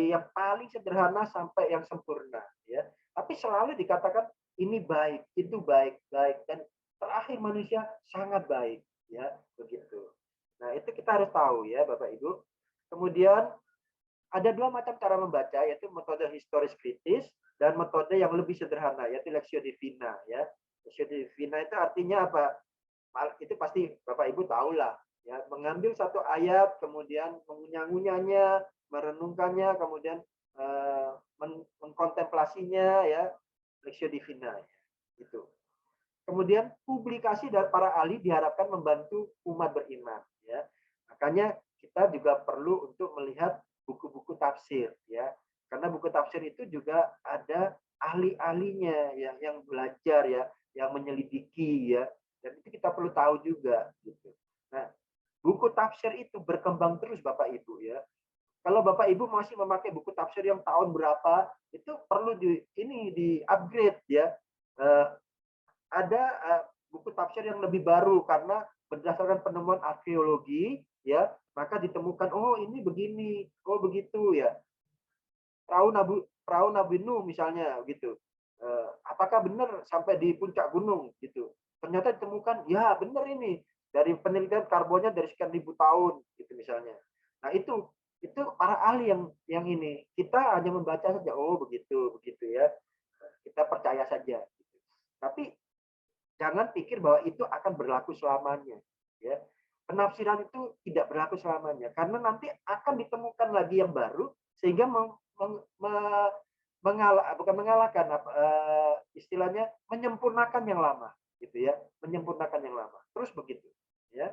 yang paling sederhana sampai yang sempurna ya. Tapi selalu dikatakan ini baik, itu baik, dan terakhir manusia sangat baik, ya begitu. Nah itu kita harus tahu ya Bapak Ibu. Kemudian ada 2 macam cara membaca, yaitu metode historis kritis dan metode yang lebih sederhana, yaitu Lectio Divina ya. Lectio Divina itu artinya apa? Itu pasti Bapak Ibu tahu lah. Ya, mengambil satu ayat, kemudian mengunyah-ngunyahnya, merenungkannya, kemudian mengkontemplasinya ya. Lectio Divina gitu. Kemudian publikasi dari para ahli diharapkan membantu umat beriman ya. Makanya kita juga perlu untuk melihat buku-buku tafsir ya. Karena buku tafsir itu juga ada ahli-ahlinya yang belajar ya, yang menyelidiki ya. Dan itu kita perlu tahu juga gitu. Nah, buku tafsir itu berkembang terus Bapak Ibu ya. Kalau Bapak Ibu masih memakai buku tafsir yang tahun berapa, itu perlu di-upgrade ya. Ada buku tafsir yang lebih baru karena berdasarkan penemuan arkeologi ya, maka ditemukan ini begini, begitu ya. Perahu Nabi Nuh misalnya gitu. Apakah benar sampai di puncak gunung gitu. Ternyata ditemukan, ya benar ini. Dari penelitian karbonnya dari sekian ribu tahun gitu misalnya. Nah, itu para ahli yang ini. Kita hanya membaca saja, begitu ya. Kita percaya saja gitu. Tapi jangan pikir bahwa itu akan berlaku selamanya ya. Penafsiran itu tidak berlaku selamanya karena nanti akan ditemukan lagi yang baru sehingga bukan mengalahkan istilahnya menyempurnakan yang lama gitu ya, menyempurnakan yang lama. Terus begitu ya.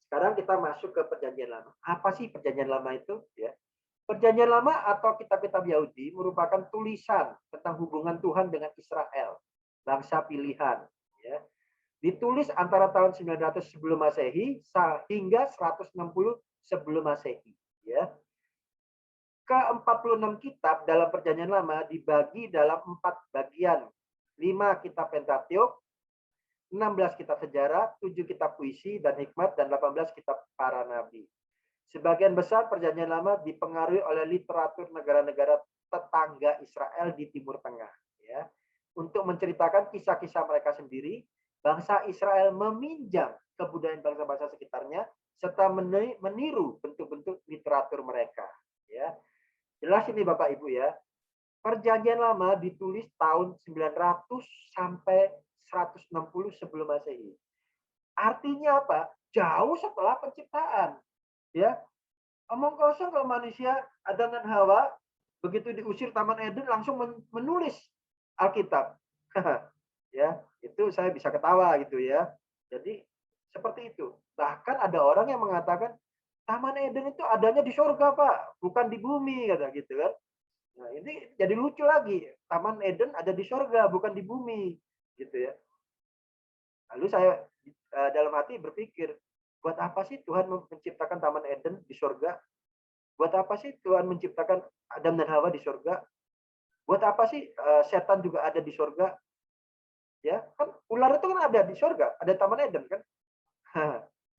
Sekarang kita masuk ke Perjanjian Lama. Apa sih Perjanjian Lama itu? Ya. Perjanjian Lama atau kitab-kitab Yahudi merupakan tulisan tentang hubungan Tuhan dengan Israel, bangsa pilihan. Ya. Ditulis antara tahun 900 sebelum Masehi hingga 160 sebelum Masehi. Ya. Ke-46 kitab dalam Perjanjian Lama dibagi dalam 4 bagian. 5 kitab Pentateuch, 16 kitab sejarah, 7 kitab puisi dan hikmat, dan 18 kitab para nabi. Sebagian besar Perjanjian Lama dipengaruhi oleh literatur negara-negara tetangga Israel di Timur Tengah. Ya. untuk menceritakan kisah-kisah mereka sendiri, bangsa Israel meminjam kebudayaan bangsa-bangsa sekitarnya serta meniru bentuk-bentuk literatur mereka. Ya, jelas ini Bapak Ibu ya. Perjanjian Lama ditulis tahun 900 sampai 160 sebelum Masehi. Artinya apa? Jauh setelah penciptaan. Ya, omong kosong kalau manusia Adam dan Hawa begitu diusir Taman Eden langsung menulis Alkitab. Ya, itu saya bisa ketawa gitu ya. Jadi seperti itu. Bahkan ada orang yang mengatakan Taman Eden itu adanya di surga, Pak, bukan di bumi, kata gitu kan. Nah, ini jadi lucu lagi. Taman Eden ada di surga, bukan di bumi, gitu ya. Lalu saya dalam hati berpikir, buat apa sih Tuhan menciptakan Taman Eden di surga? Buat apa sih Tuhan menciptakan Adam dan Hawa di surga? Buat apa sih setan juga ada di surga? Ya, kan ular itu kan ada di surga, ada Taman Eden kan?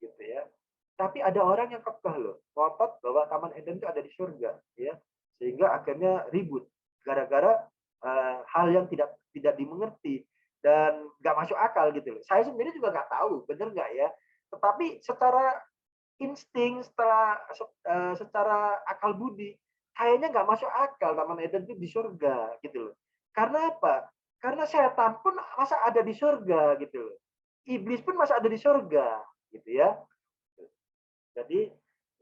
Gitu ya. Tapi ada orang yang kekeh loh, ngotot bahwa Taman Eden itu ada di surga, ya. Sehingga akhirnya ribut gara-gara hal yang tidak dimengerti dan nggak masuk akal gitu loh. Saya sendiri juga nggak tahu bener nggak ya. Tetapi secara insting, secara akal budi, kayaknya nggak masuk akal Taman Eden itu di surga gitu loh. Karena apa? Karena setan pun masa ada di surga gitu loh. Iblis pun masa ada di surga gitu ya. Jadi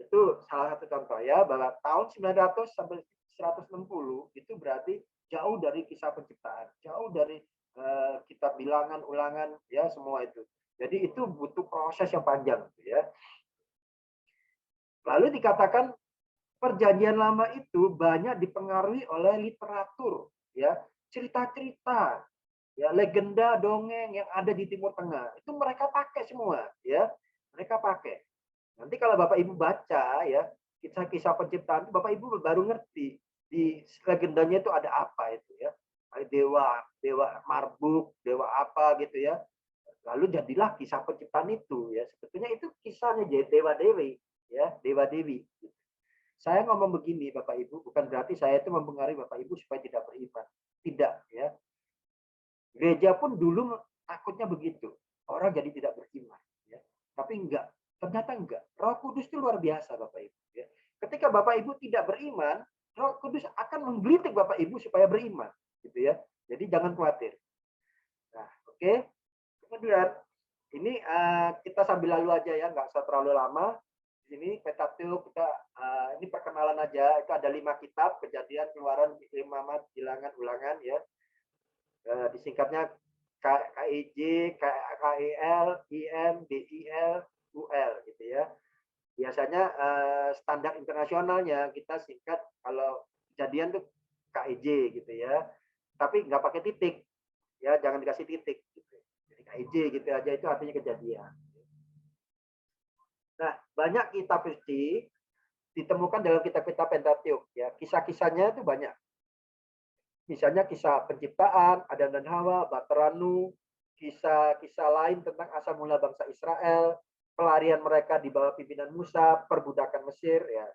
itu salah satu contoh ya bahwa tahun 900 sampai 160 itu berarti jauh dari kisah penciptaan, jauh dari kitab bilangan, ulangan ya semua itu. Jadi itu butuh proses yang panjang gitu ya. Lalu dikatakan Perjanjian Lama itu banyak dipengaruhi oleh literatur ya, cerita-cerita, ya legenda dongeng yang ada di Timur Tengah. Itu mereka pakai semua ya. Mereka pakai. Nanti kalau Bapak Ibu baca ya, kisah-kisah penciptaan itu Bapak Ibu baru ngerti di legendanya itu ada apa itu ya. Dewa, dewa Marduk, dewa apa gitu ya. Lalu jadilah kisah penciptaan itu ya. Sebetulnya itu kisahnya dewa dewi ya, dewa dewi. Saya ngomong begini Bapak Ibu bukan berarti saya itu mempengaruhi Bapak Ibu supaya tidak beriman. Tidak ya. Gereja pun dulu takutnya begitu. Orang jadi tidak beriman ya. Tapi enggak. Ternyata enggak. Roh Kudus itu luar biasa Bapak Ibu ya. Ketika Bapak Ibu tidak beriman, Roh Kudus akan menggelitik Bapak Ibu supaya beriman gitu ya. Jadi jangan khawatir. Nah, oke. Kemudian ini kita sambil lalu aja ya, nggak usah terlalu lama. Di sini Pentateuch kita ini perkenalan aja. Itu ada 5 kitab, Kejadian, Keluaran, Imamat, Bilangan, Ulangan ya. Disingkatnya KIJ, KIL, IM, DIL, UL gitu ya. Biasanya standar internasionalnya kita singkat kalau Kejadian tuh KIJ gitu ya. Tapi nggak pakai titik. Ya, jangan dikasih titik gitu. Jadi KIJ gitu aja itu artinya kejadian. Nah, banyak kitab suci ditemukan dalam kitab-kitab Pentateuch ya. Kisah-kisahnya itu banyak. Misalnya kisah penciptaan, Adam dan Hawa, Bateranu, kisah-kisah lain tentang asal mula bangsa Israel, pelarian mereka di bawah pimpinan Musa, perbudakan Mesir ya.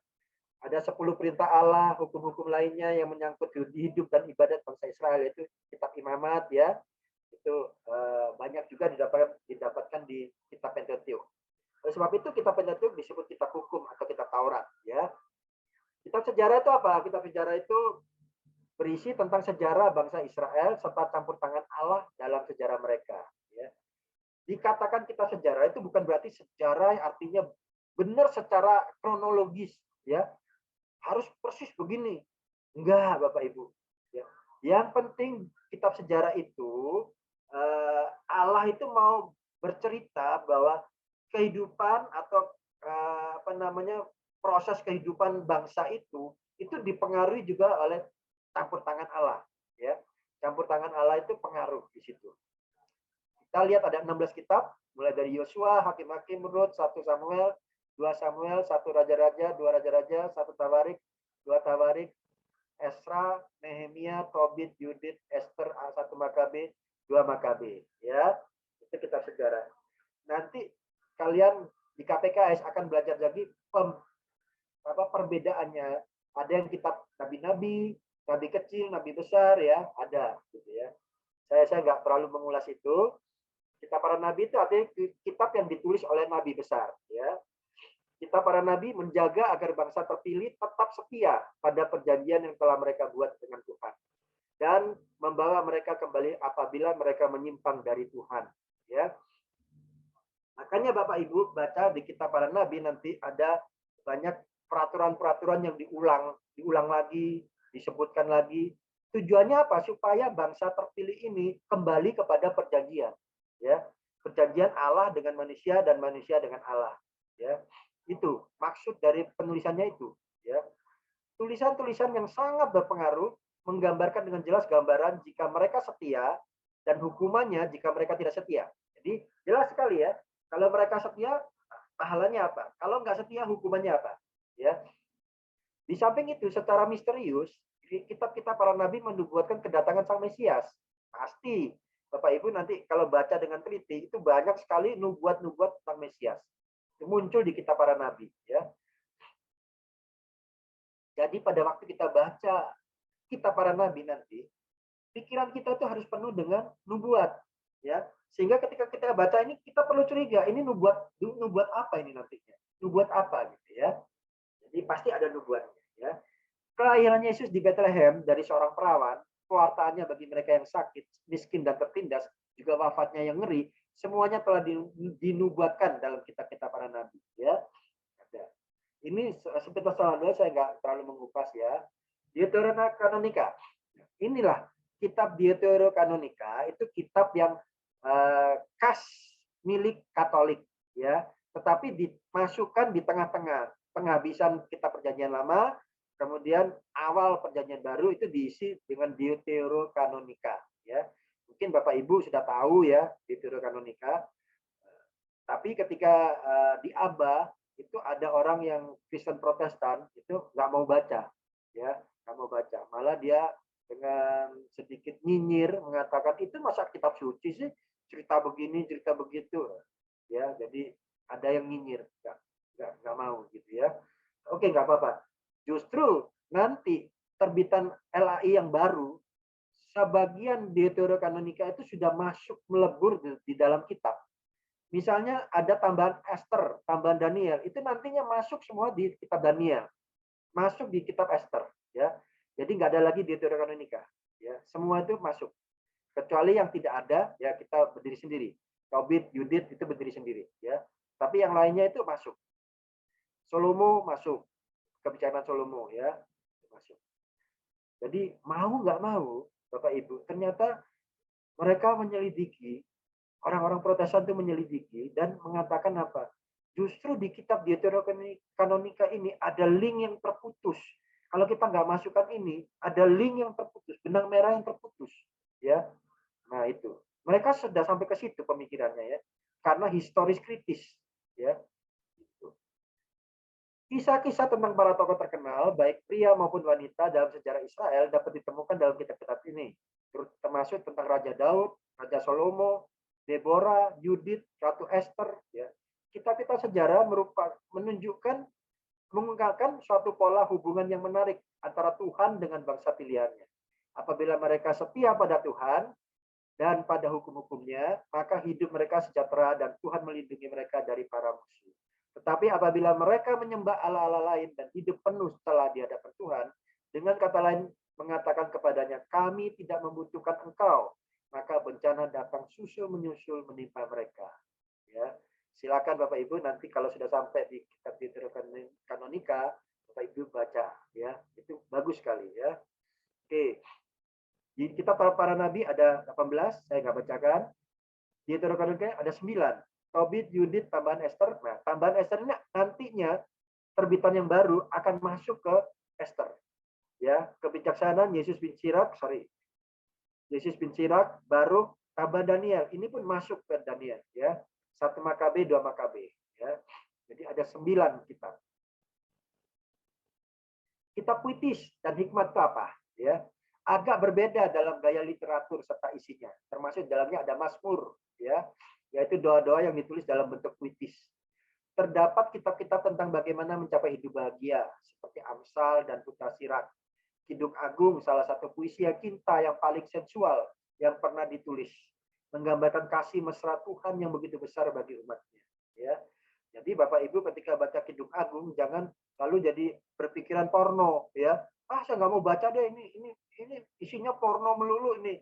Ada 10 perintah Allah, hukum-hukum lainnya yang menyangkut hidup dan ibadat bangsa Israel itu kitab Imamat ya. Itu banyak juga didapatkan di kitab Pentateuch. Oleh sebab itu kitab Pentateuch disebut kitab hukum atau kitab Taurat ya. Kitab sejarah itu apa? Kitab sejarah itu berisi tentang sejarah bangsa Israel serta campur tangan Allah dalam sejarah mereka ya. Dikatakan kitab sejarah itu bukan berarti sejarah artinya benar secara kronologis ya. Harus persis begini. Enggak, Bapak Ibu. Ya. Yang penting kitab sejarah itu Allah itu mau bercerita bahwa kehidupan atau proses kehidupan bangsa itu dipengaruhi juga oleh campur tangan Allah ya. Campur tangan Allah itu pengaruh di situ. Kita lihat ada 16 kitab mulai dari Yosua, Hakim-hakim, Rut, 1 Samuel, 2 Samuel, 1 Raja-raja, 2 Raja-raja, 1 Tawarik, 2 Tawarik, Esra, Nehemia, Tobit, Yudit, Esther, 1 Makabe, 2 Makabe ya. Itu kitab sejarah. Nanti kalian di KPKS akan belajar lagi perbedaannya. Ada yang kitab nabi-nabi, nabi kecil, nabi besar ya, ada gitu ya. Saya nggak terlalu mengulas itu. Kitab para nabi itu artinya kitab yang ditulis oleh nabi besar, ya. Kitab para nabi menjaga agar bangsa terpilih tetap setia pada perjanjian yang telah mereka buat dengan Tuhan dan membawa mereka kembali apabila mereka menyimpang dari Tuhan, ya. Makanya Bapak Ibu baca di kitab para nabi nanti ada banyak peraturan-peraturan yang diulang lagi, disebutkan lagi. Tujuannya apa? Supaya bangsa terpilih ini kembali kepada perjanjian, ya. Perjanjian Allah dengan manusia dan manusia dengan Allah, ya. Itu maksud dari penulisannya itu, ya. Tulisan-tulisan yang sangat berpengaruh menggambarkan dengan jelas gambaran jika mereka setia dan hukumannya jika mereka tidak setia. Jadi jelas sekali ya, kalau mereka setia pahalanya apa? Kalau nggak setia hukumannya apa? Ya. Di samping itu secara misterius kitab-kitab para nabi menubuatkan kedatangan Sang Mesias. Pasti Bapak Ibu nanti kalau baca dengan teliti itu banyak sekali nubuat-nubuat tentang Mesias. Itu muncul di kitab para nabi, ya. Jadi pada waktu kita baca kitab para nabi nanti, pikiran kita itu harus penuh dengan nubuat, ya. Sehingga ketika kita baca ini kita perlu curiga, ini nubuat apa ini nantinya? Nubuat apa gitu, ya. Jadi pasti ada nubuatnya, ya. Kelahiran Yesus di Bethlehem dari seorang perawan, kewartaannya bagi mereka yang sakit, miskin dan tertindas, juga wafatnya yang ngeri, semuanya telah dinubuatkan dalam kitab-kitab para nabi, ya. Ada. Ini seperti dua saya nggak terlalu mengupas, ya. Deuterokanonika. Inilah kitab Deuterokanonika, itu kitab yang khas milik Katolik, ya. Tetapi dimasukkan di tengah-tengah penghabisan kitab Perjanjian Lama, kemudian awal Perjanjian Baru itu diisi dengan Deuterokanonika, ya. Mungkin Bapak Ibu sudah tahu ya Deuterokanonika. Tapi ketika di Aba itu ada orang yang Kristen Protestan itu nggak mau baca, ya, nggak mau baca. Malah dia dengan sedikit nyinyir mengatakan itu masa kitab suci sih, cerita begini, cerita begitu, ya. Jadi ada yang nyinyir, nggak mau gitu, ya. Oke, nggak apa-apa. Justru nanti terbitan LAI yang baru, sebagian Deuterokanonika itu sudah masuk melebur di dalam kitab. Misalnya ada tambahan Esther, tambahan Daniel, itu nantinya masuk semua di kitab Daniel, masuk di kitab Esther, ya. Jadi nggak ada lagi Deuterokanonika, ya. Semua itu masuk. Kecuali yang tidak ada, ya kita berdiri sendiri. Tobit, Yudit itu berdiri sendiri, ya. Tapi yang lainnya itu masuk. Salomo masuk, kebijakan Salomo, ya, masuk. Jadi mau nggak mau, Bapak Ibu, ternyata mereka menyelidiki, orang-orang Protestan itu menyelidiki dan mengatakan apa? Justru di kitab Deuterokanonika ini ada link yang terputus. Kalau kita nggak masukkan ini, ada link yang terputus, benang merah yang terputus, ya. Nah itu, mereka sudah sampai ke situ pemikirannya, ya, karena historis kritis, ya. Kisah-kisah tentang para tokoh terkenal, baik pria maupun wanita dalam sejarah Israel dapat ditemukan dalam kitab-kitab ini, termasuk tentang Raja Daud, Raja Salomo, Deborah, Yudit, Ratu Esther. Ya. Kitab-kitab sejarah menunjukkan, mengungkapkan suatu pola hubungan yang menarik antara Tuhan dengan bangsa pilihannya. Apabila mereka setia pada Tuhan dan pada hukum-hukumnya, maka hidup mereka sejahtera dan Tuhan melindungi mereka dari para musuh. Tetapi apabila mereka menyembah Allah-Allah lain dan hidup penuh setelah di hadapan Tuhan, dengan kata lain mengatakan kepadanya, kami tidak membutuhkan engkau, maka bencana datang susul menyusul menimpa mereka. Ya, silakan Bapak Ibu nanti kalau sudah sampai di kitab Deuterokanonika, Bapak Ibu baca, ya, itu bagus sekali, ya. Oke, di kitab para nabi ada 18, saya nggak bacakan. Di Deuterokanonika ada 9. Tobit, Yudit, tambahan Esther. Nah, tambahan Esther ini nantinya terbitan yang baru akan masuk ke Esther. Ya, kebijaksanaan Yesus bin Sirak, Yesus bin Sirak baru tambah Daniel. Ini pun masuk ke Daniel, ya. 1 Makabe, 2 Makabe, ya. Jadi ada 9 kitab. Kitab puitis dan hikmat itu apa? Ya, agak berbeda dalam gaya literatur serta isinya. Termasuk dalamnya ada Mazmur, ya, yaitu doa-doa yang ditulis dalam bentuk puitis. Terdapat kitab-kitab tentang bagaimana mencapai hidup bahagia, seperti Amsal dan Putra Sirak. Kidung Agung, salah satu puisi yang cinta yang paling sensual, yang pernah ditulis, menggambarkan kasih mesra Tuhan yang begitu besar bagi umatnya. Ya, jadi Bapak Ibu ketika baca Kidung Agung jangan lalu jadi berpikiran porno, ya. Ah, saya nggak mau baca deh ini isinya porno melulu ini.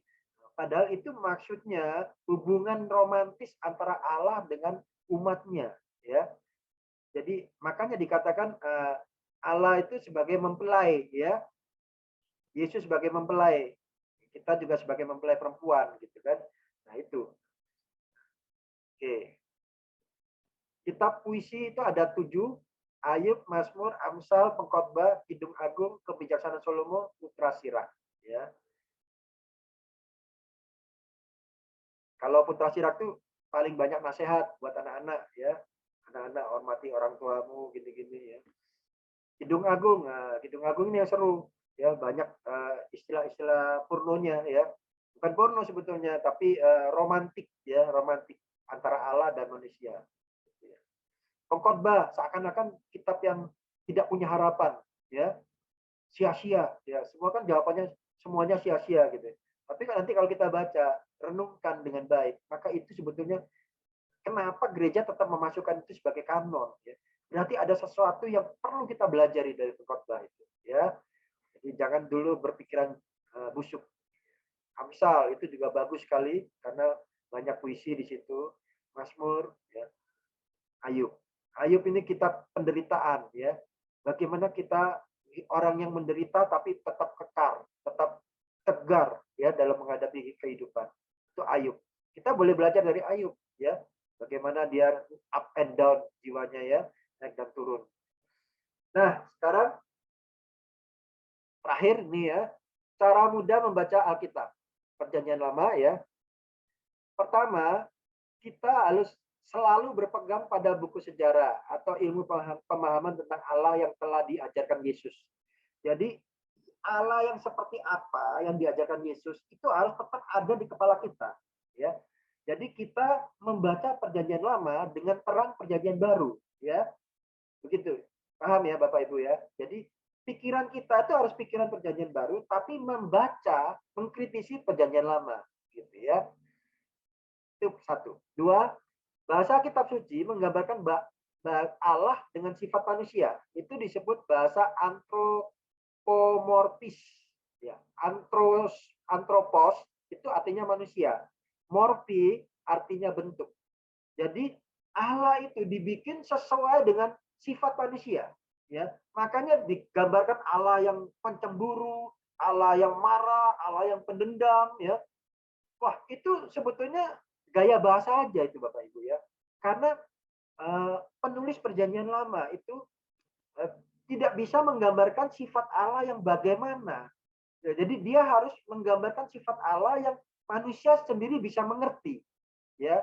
Padahal itu maksudnya hubungan romantis antara Allah dengan umatnya, ya. Jadi makanya dikatakan Allah itu sebagai mempelai, ya. Yesus sebagai mempelai. Kita juga sebagai mempelai perempuan, gitu kan. Nah, itu. Oke. Kitab puisi itu ada 7. Ayub, Mazmur, Amsal, Pengkhotbah, Kidung Agung, Kebijaksanaan Salomo, Putra Sirah. Ya. Kalau Putra Sirah itu paling banyak nasihat buat anak-anak, ya. Anak-anak hormati orang tuamu, gini-gini, ya. Kidung Agung, nah, Kidung Agung ini yang seru, ya, banyak istilah-istilah pornonya, ya. Bukan porno sebetulnya, tapi romantik, ya, romantik antara Allah dan manusia. Pengkhotbah seakan-akan kitab yang tidak punya harapan, ya, sia-sia, ya, semua kan jawabannya semuanya sia-sia gitu. Tapi kan nanti kalau kita baca, renungkan dengan baik, maka itu sebetulnya kenapa gereja tetap memasukkan itu sebagai kanon, ya. Berarti ada sesuatu yang perlu kita belajari dari pengkhotbah itu, ya. Jadi jangan dulu berpikiran busuk. Amsal itu juga bagus sekali karena banyak puisi di situ. Mazmur, ya. Ayub. Ayub ini kitab penderitaan, ya. Bagaimana kita orang yang menderita tapi tetap kekar, tetap tegar, ya, dalam menghadapi kehidupan. Itu Ayub. Kita boleh belajar dari Ayub, ya. Bagaimana dia up and down jiwanya, ya, naik dan turun. Nah, sekarang terakhir nih, ya, cara mudah membaca Alkitab. Perjanjian Lama, ya. Pertama, kita harus selalu berpegang pada buku sejarah atau ilmu pemahaman tentang Allah yang telah diajarkan Yesus. Jadi Allah yang seperti apa yang diajarkan Yesus itu harus tetap ada di kepala kita, ya. Jadi kita membaca Perjanjian Lama dengan terang Perjanjian Baru, ya. Begitu. Paham ya Bapak Ibu, ya. Jadi pikiran kita itu harus pikiran Perjanjian Baru tapi membaca, mengkritisi Perjanjian Lama, gitu, ya. Itu satu. Dua, bahasa kitab suci menggambarkan Allah dengan sifat manusia. Itu disebut bahasa antropomorfis. Ya, antropos itu artinya manusia. Morfi artinya bentuk. Jadi Allah itu dibikin sesuai dengan sifat manusia. Ya, makanya digambarkan Allah yang pencemburu, Allah yang marah, Allah yang pendendam. Ya, wah itu sebetulnya gaya bahasa aja itu Bapak Ibu, ya. Karena penulis Perjanjian Lama itu tidak bisa menggambarkan sifat Allah yang bagaimana. Ya, jadi dia harus menggambarkan sifat Allah yang manusia sendiri bisa mengerti, ya.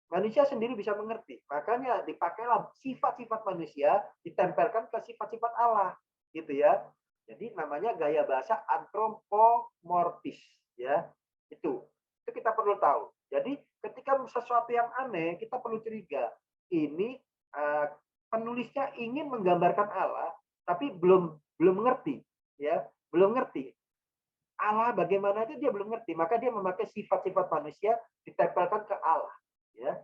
Manusia sendiri bisa mengerti. Makanya dipakailah sifat-sifat manusia ditempelkan ke sifat-sifat Allah, gitu, ya. Jadi namanya gaya bahasa antropomorfis, ya. Itu kita perlu tahu. Jadi ketika sesuatu yang aneh, kita perlu curiga. Ini penulisnya ingin menggambarkan Allah, tapi belum mengerti, ya, belum ngerti. Allah bagaimana itu dia belum ngerti, maka dia memakai sifat-sifat manusia ditempelkan ke Allah, ya.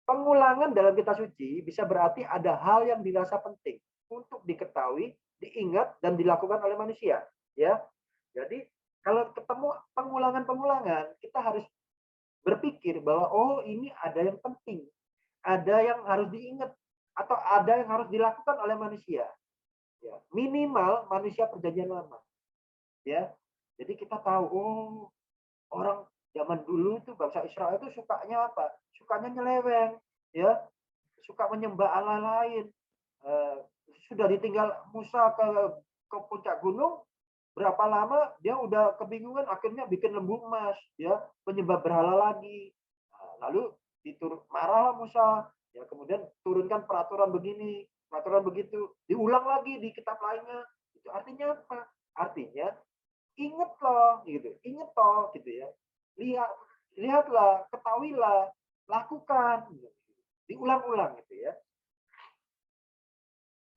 Pengulangan dalam kitab suci bisa berarti ada hal yang dirasa penting untuk diketahui, diingat dan dilakukan oleh manusia, ya. Jadi kalau ketemu pengulangan-pengulangan, kita harus berpikir bahwa oh ini ada yang penting, ada yang harus diingat atau ada yang harus dilakukan oleh manusia. Ya, minimal manusia Perjanjian Lama. Ya. Jadi kita tahu oh orang zaman dulu itu bangsa Israel itu sukanya apa? Sukanya nyeleweng, ya. Suka menyembah Allah lain. Sudah ditinggal Musa ke puncak gunung, berapa lama dia udah kebingungan akhirnya bikin lembu emas, ya, penyembah berhala lagi. Nah, lalu marahlah Musa, ya, kemudian turunkan peraturan begini, peraturan begitu, diulang lagi di kitab lainnya. Itu artinya apa? Artinya ingat loh, gitu, ingat toh, gitu, ya. Lihatlah, ketahuilah, lakukan, gitu. Diulang-ulang, gitu, ya.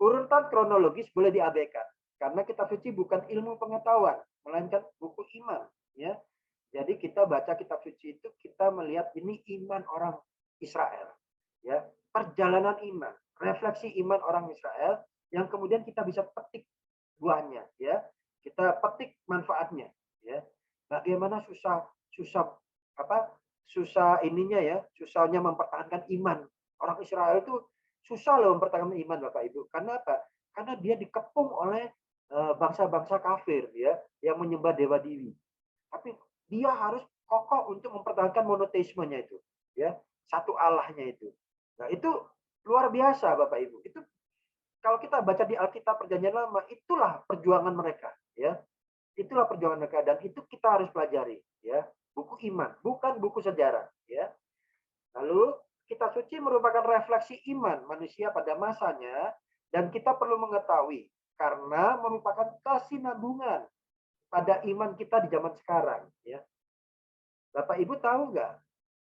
Urutan kronologis boleh diabaikan karena kitab suci bukan ilmu pengetahuan, melainkan buku iman ya. Jadi kita baca kitab suci itu kita melihat ini iman orang Israel, ya, perjalanan iman, refleksi iman orang Israel yang kemudian kita bisa petik buahnya, ya, kita petik manfaatnya, ya. Bagaimana susah ininya ya, susahnya mempertahankan iman orang Israel itu susah loh mempertahankan iman Bapak Ibu. Karena apa? Karena dia dikepung oleh bangsa-bangsa kafir ya yang menyembah dewa dewi. Tapi dia harus kokoh untuk mempertahankan monoteismenya itu, ya, satu Allahnya itu. Nah, itu luar biasa Bapak Ibu. Itu kalau kita baca di Alkitab Perjanjian Lama, itulah perjuangan mereka, ya. Itulah perjuangan mereka dan itu kita harus pelajari, ya. Buku iman, bukan buku sejarah, ya. Lalu kitab suci merupakan refleksi iman manusia pada masanya dan kita perlu mengetahui karena merupakan kesinambungan pada iman kita di zaman sekarang, ya. Bapak Ibu tahu nggak?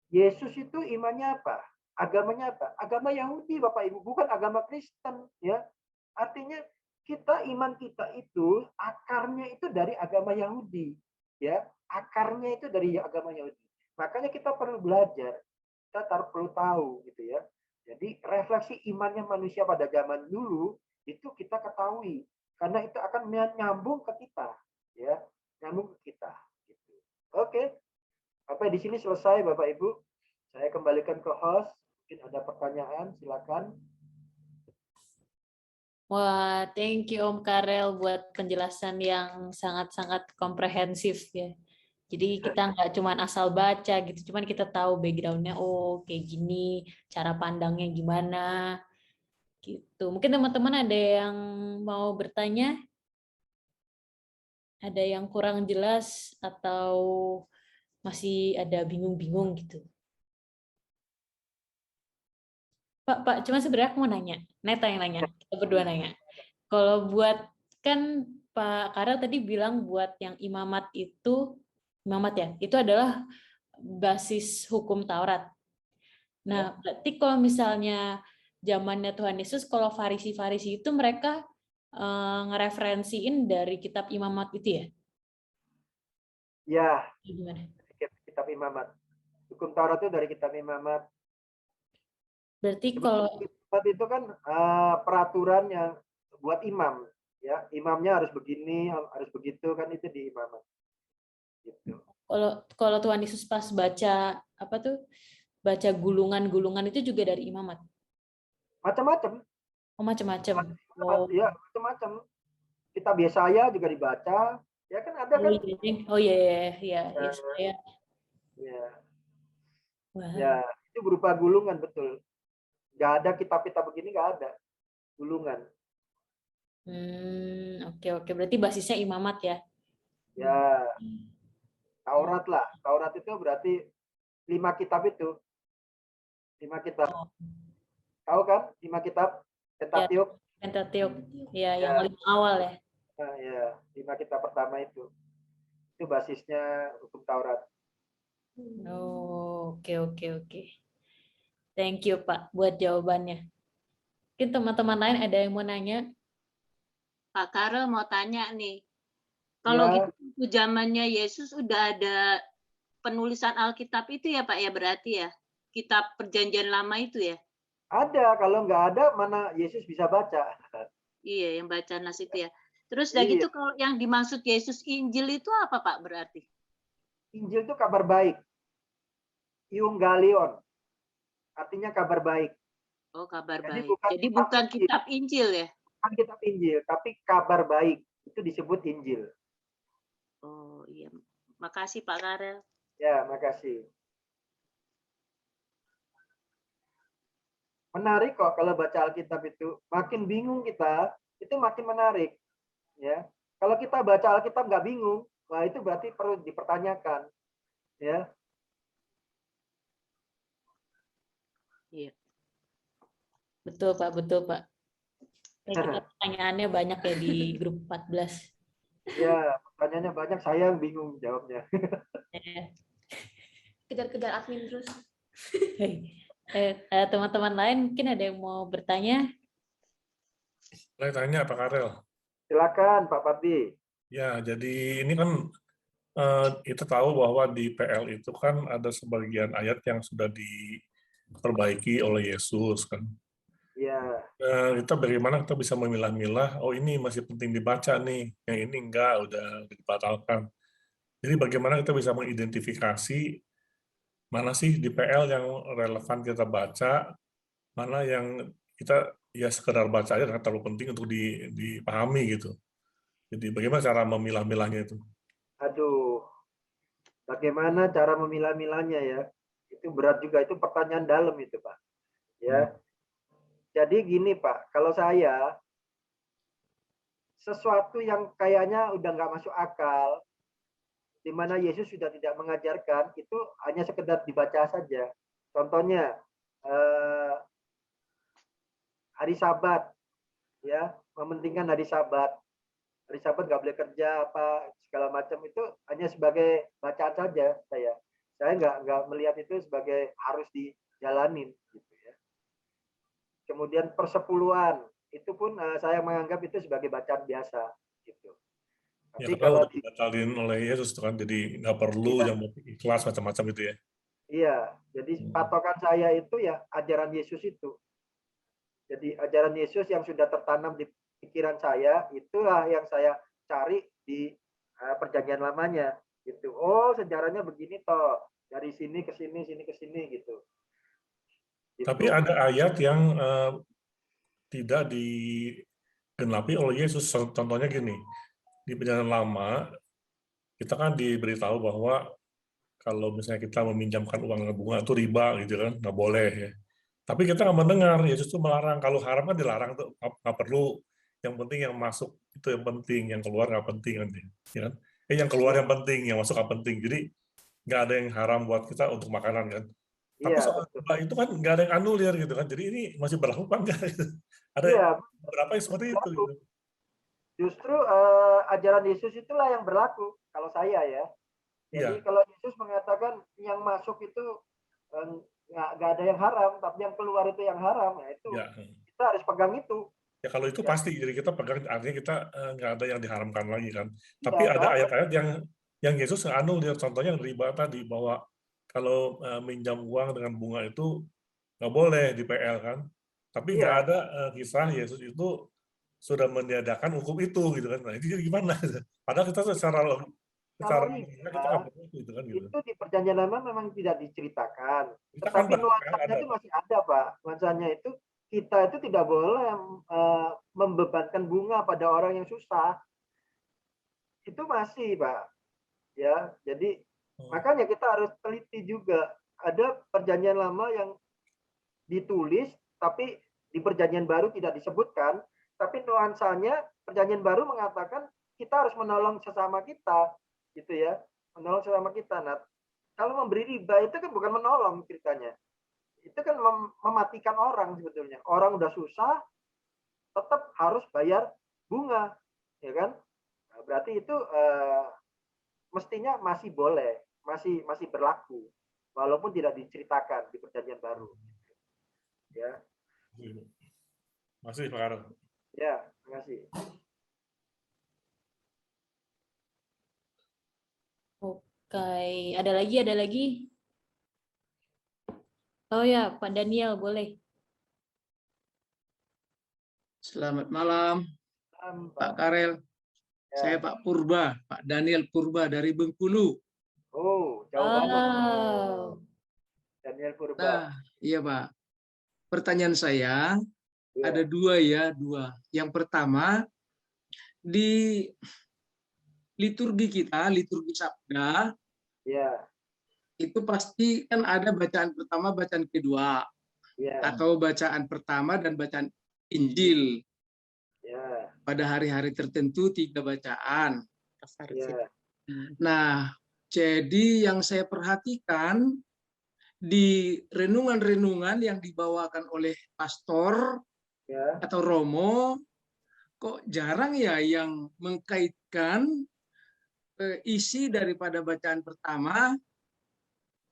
Yesus itu imannya apa? Agamanya apa? Agama Yahudi, Bapak Ibu, bukan agama Kristen, ya. Artinya iman kita itu akarnya itu dari agama Yahudi, ya. Akarnya itu dari agama Yahudi. Makanya kita perlu belajar, kita perlu tahu gitu ya. Jadi refleksi imannya manusia pada zaman dulu itu kita ketahui karena itu akan nyambung ke kita, ya, nyambung ke kita. Gitu. Oke, sampai di sini selesai Bapak Ibu. Saya kembalikan ke host. Mungkin ada pertanyaan, silakan. Wah, thank you Om Karel buat penjelasan yang sangat-sangat komprehensif ya. Jadi kita nggak cuma asal baca gitu, cuman kita tahu background-nya, oh kayak gini, cara pandangnya gimana, gitu. Mungkin teman-teman ada yang mau bertanya? Ada yang kurang jelas atau masih ada bingung-bingung gitu? Pak, cuma sebenarnya aku mau nanya. Neta yang nanya, kita berdua nanya. Kalau buat, kan Pak Karel tadi bilang buat yang imamat ya, itu adalah basis hukum Taurat. Nah, berarti kalau misalnya zamannya Tuhan Yesus, kalau Farisi-Farisi itu mereka ngereferensiin dari kitab imamat itu ya? Ya, Gimana? kitab imamat. Hukum Taurat itu dari kitab imamat. Berarti kalau Imamat itu kan peraturan yang buat imam, ya. Imamnya harus begini, harus begitu kan itu di imamat. Gitu. kalau Tuhan Yesus pas baca apa tuh? Baca gulungan-gulungan itu juga dari imamat. Macam-macam. Oh, macam-macam. Oh. Ya, macam-macam. Kitab Yesaya juga dibaca. Ya kan ada kan? Oh iya, ya. Ya. Wah. Ya, itu berupa gulungan betul. Nggak ada kitab-kitab begini, nggak ada gulungan. Oke. Berarti basisnya imamat ya? Ya, Taurat lah. Taurat itu berarti 5 kitab itu. 5 kitab. Oh. Tahu kan 5 kitab? Pentateuch. Ya, Pentateuch. Ya, Ya. yang 5 awal ya. Nah, ya, 5 kitab pertama itu. Itu basisnya hukum Taurat. Oh, oke. Thank you, Pak, buat jawabannya. Mungkin teman-teman lain ada yang mau nanya? Pak Karel mau tanya nih. Kalau Ya. gitu zamannya Yesus udah ada penulisan Alkitab itu ya Pak ya berarti ya? Kitab Perjanjian Lama itu ya? Ada, kalau nggak ada mana Yesus bisa baca. Iya, yang baca nas itu ya. Terus udah gitu kalau yang dimaksud Yesus Injil itu apa Pak berarti? Injil itu kabar baik. Euangelion. Artinya kabar baik. Oh, kabar Jadi baik. Jadi bukan kitab Injil ya? Bukan kitab Injil, tapi kabar baik. Itu disebut Injil. Oh iya. Makasih Pak Karel. Ya, makasih. Menarik kok kalau baca Alkitab itu. Makin bingung kita, itu makin menarik. Ya. Kalau kita baca Alkitab nggak bingung, wah itu berarti perlu dipertanyakan. Ya. Iya. Betul, Pak. Kita pertanyaannya banyak ya di grup 14. Ya, pertanyaannya banyak, saya yang bingung jawabnya. Kejar-kejar admin terus. Teman-teman lain mungkin ada yang mau bertanya? Boleh tanya Pak Karel? Silakan Pak Pardi. Ya, jadi ini kan Kita tahu bahwa di PL itu kan ada sebagian ayat yang sudah diperbaiki oleh Yesus kan. Ya, Kita bagaimana kita bisa memilah-milah, oh ini masih penting dibaca nih, yang ini enggak, udah dibatalkan. Jadi bagaimana kita bisa mengidentifikasi mana sih di PL yang relevan kita baca, mana yang kita ya sekedar baca aja nggak terlalu penting untuk dipahami gitu. Jadi bagaimana cara memilah-milahnya itu? aduh, bagaimana cara memilah-milahnya ya? Itu berat juga, itu pertanyaan dalam itu, Pak. Ya, jadi gini Pak, kalau saya sesuatu yang kayaknya udah nggak masuk akal, di mana Yesus sudah tidak mengajarkan, itu hanya sekedar dibaca saja. Contohnya hari Sabat, ya, mementingkan hari Sabat. Hari Sabat nggak boleh kerja apa segala macam, itu hanya sebagai bacaan saja saya. Saya nggak melihat itu sebagai harus dijalanin gitu ya. Kemudian persepuluhan itu pun saya menganggap itu sebagai bacaan biasa gitu. Ya Tapi karena kalau udah dibatalin oleh Yesus kan, jadi nggak perlu yang ikhlas macam-macam itu ya. iya, jadi patokan saya itu ya ajaran Yesus itu. Jadi ajaran Yesus yang sudah tertanam di pikiran saya, itulah yang saya cari di perjanjian lamanya gitu. Oh, sejarahnya begini toh. Dari sini ke sini, sini ke sini gitu. Tapi Itu ada ayat yang tidak digenapi oleh Yesus. Contohnya gini, di Perjanjian Lama kita kan diberitahu bahwa kalau misalnya kita meminjamkan uang dengan bunga itu riba gitu kan, nggak boleh ya. Tapi kita nggak mendengar Yesus itu melarang. Kalau haram kan dilarang tuh, nggak perlu. Yang penting yang masuk itu yang penting, yang keluar nggak penting nanti. Ya kan? Yang keluar yang penting, yang masuk nggak penting. Jadi nggak ada yang haram buat kita untuk makanan kan. Tapi iya soal betul. riba itu kan nggak ada yang anulir gitu kan. Jadi ini masih berlaku kan nggak? Gitu. Ada Iya, beberapa yang seperti itu. berlaku. Gitu. Justru ajaran Yesus itulah yang berlaku kalau saya ya. Jadi Iya, kalau Yesus mengatakan yang masuk itu eh, nggak ada yang haram, tapi yang keluar itu yang haram. Nah itu ya. kita harus pegang itu. Ya kalau itu Ya, pasti. Jadi kita pegang, artinya kita nggak ada yang diharamkan lagi kan. iya, Tapi ada karena ayat-ayat yang Yesus anulir. Contohnya riba tadi, bahwa kalau minjam uang dengan bunga itu nggak boleh di PL kan. Tapi nggak iya ada kisah Yesus itu sudah meniadakan hukum itu gitu kan. Nah itu jadi gimana? Padahal kita secara kalau logika kita nggak riba boleh gitu kan gitu. itu di perjanjian lama memang tidak diceritakan, Kita kan tetapi bahkan nuansanya ada. itu masih ada Pak. Nuansanya itu kita itu tidak boleh membebankan bunga pada orang yang susah. Itu masih Pak. Ya, jadi makanya kita harus teliti juga. Ada perjanjian lama yang ditulis tapi di perjanjian baru tidak disebutkan, tapi nuansanya perjanjian baru mengatakan kita harus menolong sesama kita gitu ya, menolong sesama kita. Nah, kalau memberi riba itu kan bukan menolong ceritanya, itu kan mematikan orang sebetulnya. Orang udah susah tetap harus bayar bunga, ya kan? Nah, berarti itu mestinya masih boleh, masih berlaku walaupun tidak diceritakan di perjanjian baru. Ya, Masih Pak Karel. ya, terima kasih. Oke, ada lagi. Oh ya, Pak Daniel boleh. Selamat malam, Pak Karel. Ya. Saya Pak Purba, Pak Daniel Purba dari Bengkulu. Oh, jauh banget. Oh. Daniel Purba. Nah, iya Pak. Pertanyaan saya Ya. ada dua. Yang pertama, di liturgi kita, liturgi Sabda, Ya. itu pasti kan ada bacaan pertama, bacaan kedua, Ya. atau bacaan pertama dan bacaan Injil. Ya. Pada hari-hari tertentu 3 bacaan. Ya. Nah, jadi yang saya perhatikan di renungan-renungan yang dibawakan oleh pastor Ya. atau romo, kok jarang ya yang mengkaitkan isi daripada bacaan pertama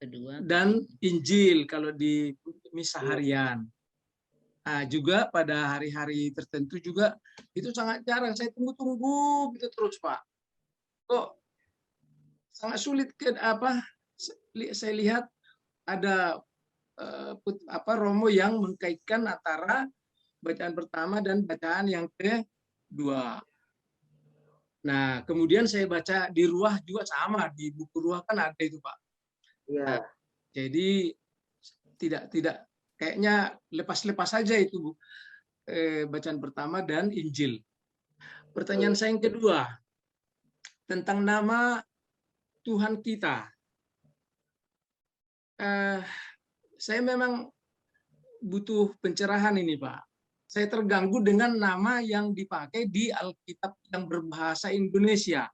Kedua dan Injil kalau di misa Ya. harian. Nah, juga pada hari-hari tertentu juga itu sangat jarang. Saya tunggu-tunggu gitu terus, Pak. Kok sangat sulit saya lihat ada Romo yang mengkaitkan antara bacaan pertama dan bacaan yang kedua. Nah, kemudian saya baca di Ruah juga sama, di buku Ruah kan ada itu, Pak. Ya. Nah, jadi tidak kayaknya lepas-lepas saja itu, Bu. Bacaan pertama dan Injil. Pertanyaan saya yang kedua tentang nama Tuhan kita. Saya memang butuh pencerahan ini, Pak. Saya terganggu dengan nama yang dipakai di Alkitab yang berbahasa Indonesia.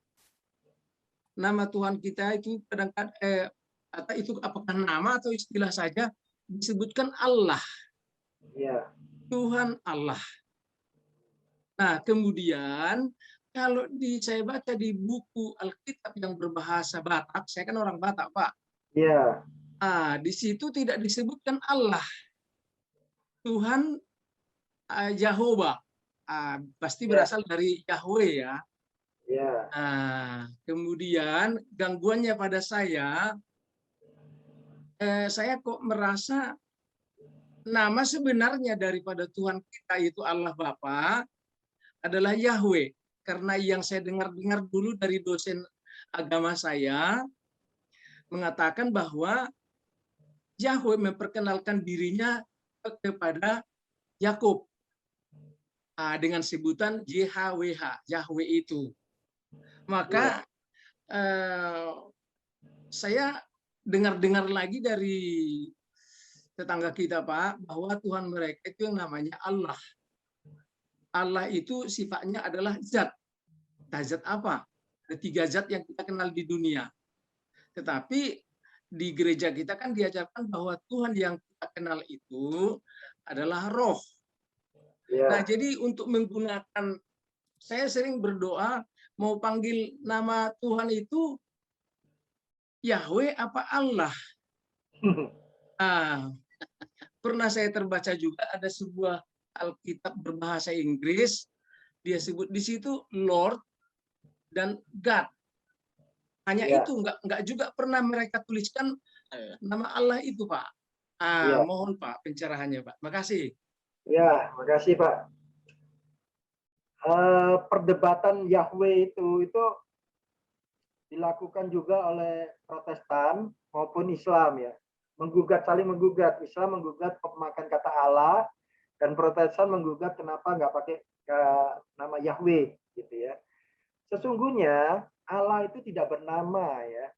Nama Tuhan kita itu kadang-kadang itu apakah nama atau istilah saja, disebutkan Allah. Ya. Tuhan Allah. Nah, kemudian kalau saya baca di buku Alkitab yang berbahasa Batak, saya kan orang Batak, Pak. Ya. Di situ tidak disebutkan Allah. Tuhan Jehovah. Pasti berasal dari Yahweh ya. Ya. Kemudian gangguannya pada saya kok merasa nama sebenarnya daripada Tuhan kita itu Allah Bapa adalah Yahweh. Karena yang saya dengar dulu dari dosen agama saya mengatakan bahwa Yahweh memperkenalkan dirinya kepada Yakub dengan sebutan YHWH, Yahweh itu. Maka saya dengar lagi dari tetangga kita, Pak, bahwa Tuhan mereka itu yang namanya Allah. Allah itu sifatnya adalah zat. Zat apa? Ada 3 zat yang kita kenal di dunia. Tetapi di gereja kita kan diajarkan bahwa Tuhan yang kita kenal itu adalah roh. Ya. Nah, jadi untuk menggunakan, saya sering berdoa mau panggil nama Tuhan itu Yahweh apa Allah. Pernah saya terbaca juga ada sebuah Alkitab berbahasa Inggris, dia sebut di situ Lord dan God. Hanya Ya. itu, enggak juga pernah mereka tuliskan nama Allah itu, Pak. Ya. Mohon Pak pencerahannya, Pak. Makasih. Ya, makasih Pak. Perdebatan Yahweh itu dilakukan juga oleh Protestan maupun Islam ya. Saling menggugat. Islam menggugat pemakaian kata Allah dan Protestan menggugat kenapa nggak pakai nama Yahweh gitu ya. Sesungguhnya Allah itu tidak bernama ya.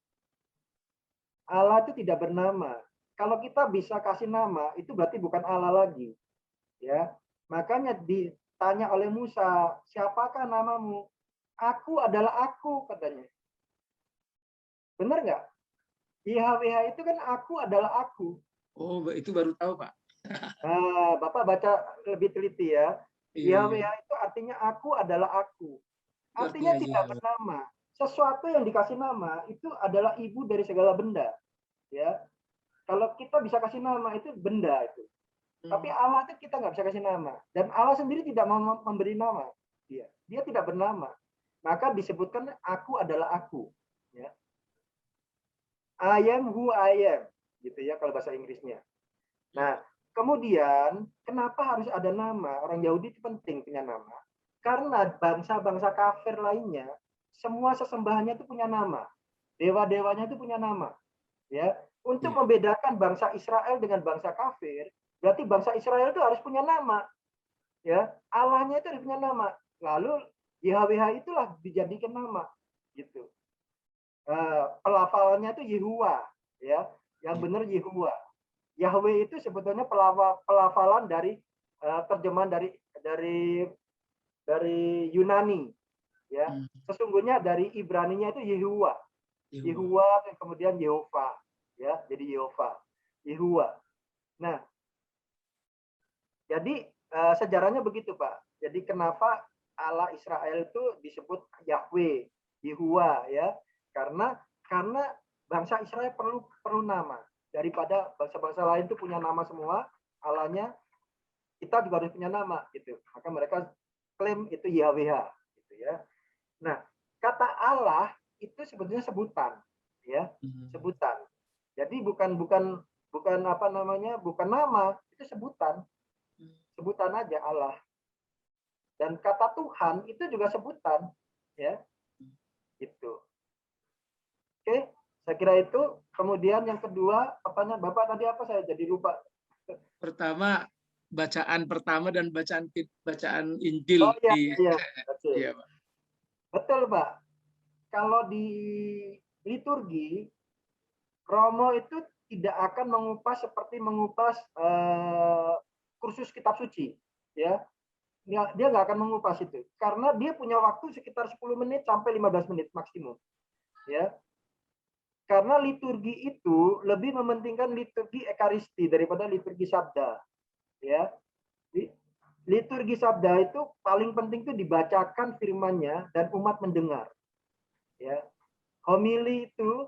Allah itu tidak bernama. Kalau kita bisa kasih nama itu berarti bukan Allah lagi. Ya. Makanya ditanya oleh Musa, "Siapakah namamu?" "Aku adalah aku," katanya. Benar nggak? YHWH itu kan aku adalah aku. Oh, itu baru tahu, Pak. Bapak baca lebih teliti ya. Iya. YHWH itu artinya aku adalah aku. Itu Artinya artinya tidak Yahweh. bernama. Sesuatu yang dikasih nama itu adalah ibu dari segala benda. Ya. Kalau kita bisa kasih nama itu benda itu. Tapi Allah itu kita nggak bisa kasih nama. Dan Allah sendiri tidak mau memberi nama. Dia tidak bernama. Maka disebutkan aku adalah aku. Ya. I am who I am. Gitu ya kalau bahasa Inggrisnya. Nah, kemudian kenapa harus ada nama? Orang Yahudi itu penting punya nama. Karena bangsa-bangsa kafir lainnya, semua sesembahannya itu punya nama. Dewa-dewanya itu punya nama. Ya. Untuk membedakan bangsa Israel dengan bangsa kafir, berarti bangsa Israel itu harus punya nama. Ya, Allahnya itu harus punya nama. Lalu YHWH itulah dijadikan nama. Gitu. Pelafalannya itu Yehuwa, ya. Yang benar Yehuwa. Yahweh itu sebetulnya pelafalan dari terjemahan dari Yunani, ya. Sesungguhnya dari Ibraninya itu Yehuwa. Yehuwa kemudian Yehova, ya. Jadi Yehova, Yehuwa. Nah, jadi sejarahnya begitu, Pak. Jadi kenapa Allah Israel itu disebut Yahweh, Yehuwa, ya? Karena bangsa Israel perlu nama. Daripada bangsa-bangsa lain itu punya nama semua, Allahnya, kita juga harus punya nama, gitu. Maka mereka klaim itu YHWH, gitu ya. Nah, kata Allah itu sebetulnya sebutan, ya, Hmm. sebutan. Jadi bukan apa namanya, bukan nama, itu sebutan. Sebutan aja Allah. Dan kata Tuhan itu juga sebutan, ya. Gitu. Oke, saya kira itu. Kemudian yang kedua, pertanyaan Bapak tadi apa, saya jadi lupa. Pertama, bacaan pertama dan bacaan Injil Oh iya, di iya, betul. iya, Pak. Betul, Pak. Kalau di liturgi, Romo itu tidak akan mengupas seperti mengupas kursus kitab suci, ya. Dia nggak akan mengupas itu, karena dia punya waktu sekitar 10 menit sampai 15 menit maksimum, ya. Karena liturgi itu lebih mementingkan liturgi ekaristi daripada liturgi sabda, ya. Liturgi sabda itu paling penting itu dibacakan firman-Nya dan umat mendengar, ya. Homili itu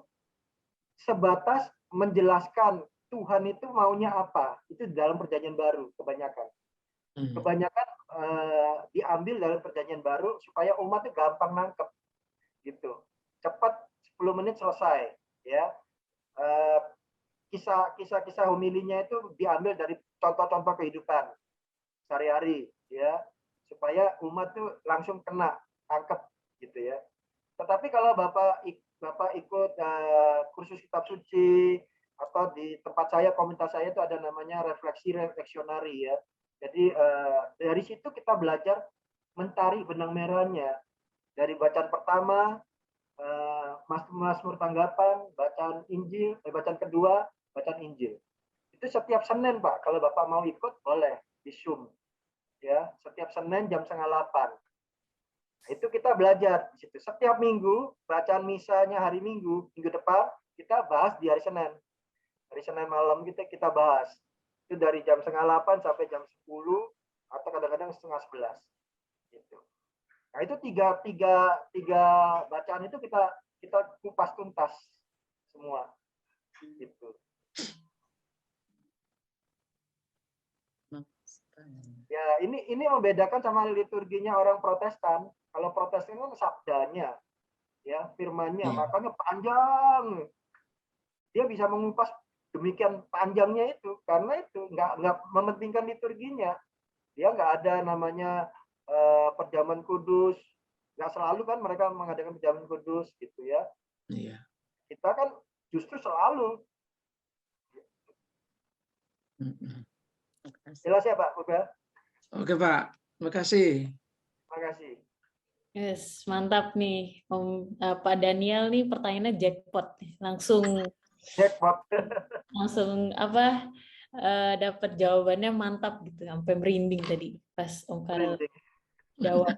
sebatas menjelaskan Tuhan itu maunya apa, itu dalam perjanjian baru kebanyakan. Kebanyakan diambil dalam perjanjian baru supaya umat itu gampang nangkep, gitu. Cepat, 10 menit selesai, ya. Kisah-kisah homilinya itu diambil dari contoh-contoh kehidupan sehari-hari, ya, supaya umat tuh langsung kena, tangkep, gitu ya. Tetapi kalau Bapak ikut kursus kitab suci, atau di tempat saya, komunitas saya itu ada namanya refleksi refleksionari, ya. Jadi dari situ kita belajar mencari benang merahnya. Dari bacaan pertama, Mazmur tanggapan, bacaan Injil, bacaan kedua, bacaan Injil. Itu setiap Senin, Pak. Kalau Bapak mau ikut, boleh di Zoom. Ya, setiap Senin jam 7:30. Itu kita belajar di situ. Setiap minggu, bacaan misanya hari Minggu, minggu depan, kita bahas di hari Senin. Hari Senin malam kita bahas. Itu dari jam 7:30 sampai jam 10, atau kadang-kadang 10:30. Gitu. Nah, itu tiga bacaan itu kita kupas tuntas semua. Gitu. Ya, ini membedakan sama liturginya orang Protestan. Kalau Protestan kan sabdanya, ya, firmannya, makanya panjang. Dia bisa mengupas demikian panjangnya itu karena itu nggak mementingkan liturginya. Dia nggak ada namanya perjamuan kudus. Nggak selalu kan mereka mengadakan perjamuan kudus, gitu ya. Iya. Kita kan justru selalu. Jelas ya, Pak? Udah? Oke, Pak. Terima kasih. Terima kasih. Yes, mantap nih, Pak Daniel nih, pertanyaannya jackpot nih. Jackpot. Langsung apa? Dapat jawabannya mantap gitu, sampai merinding tadi pas Om Karel jawab.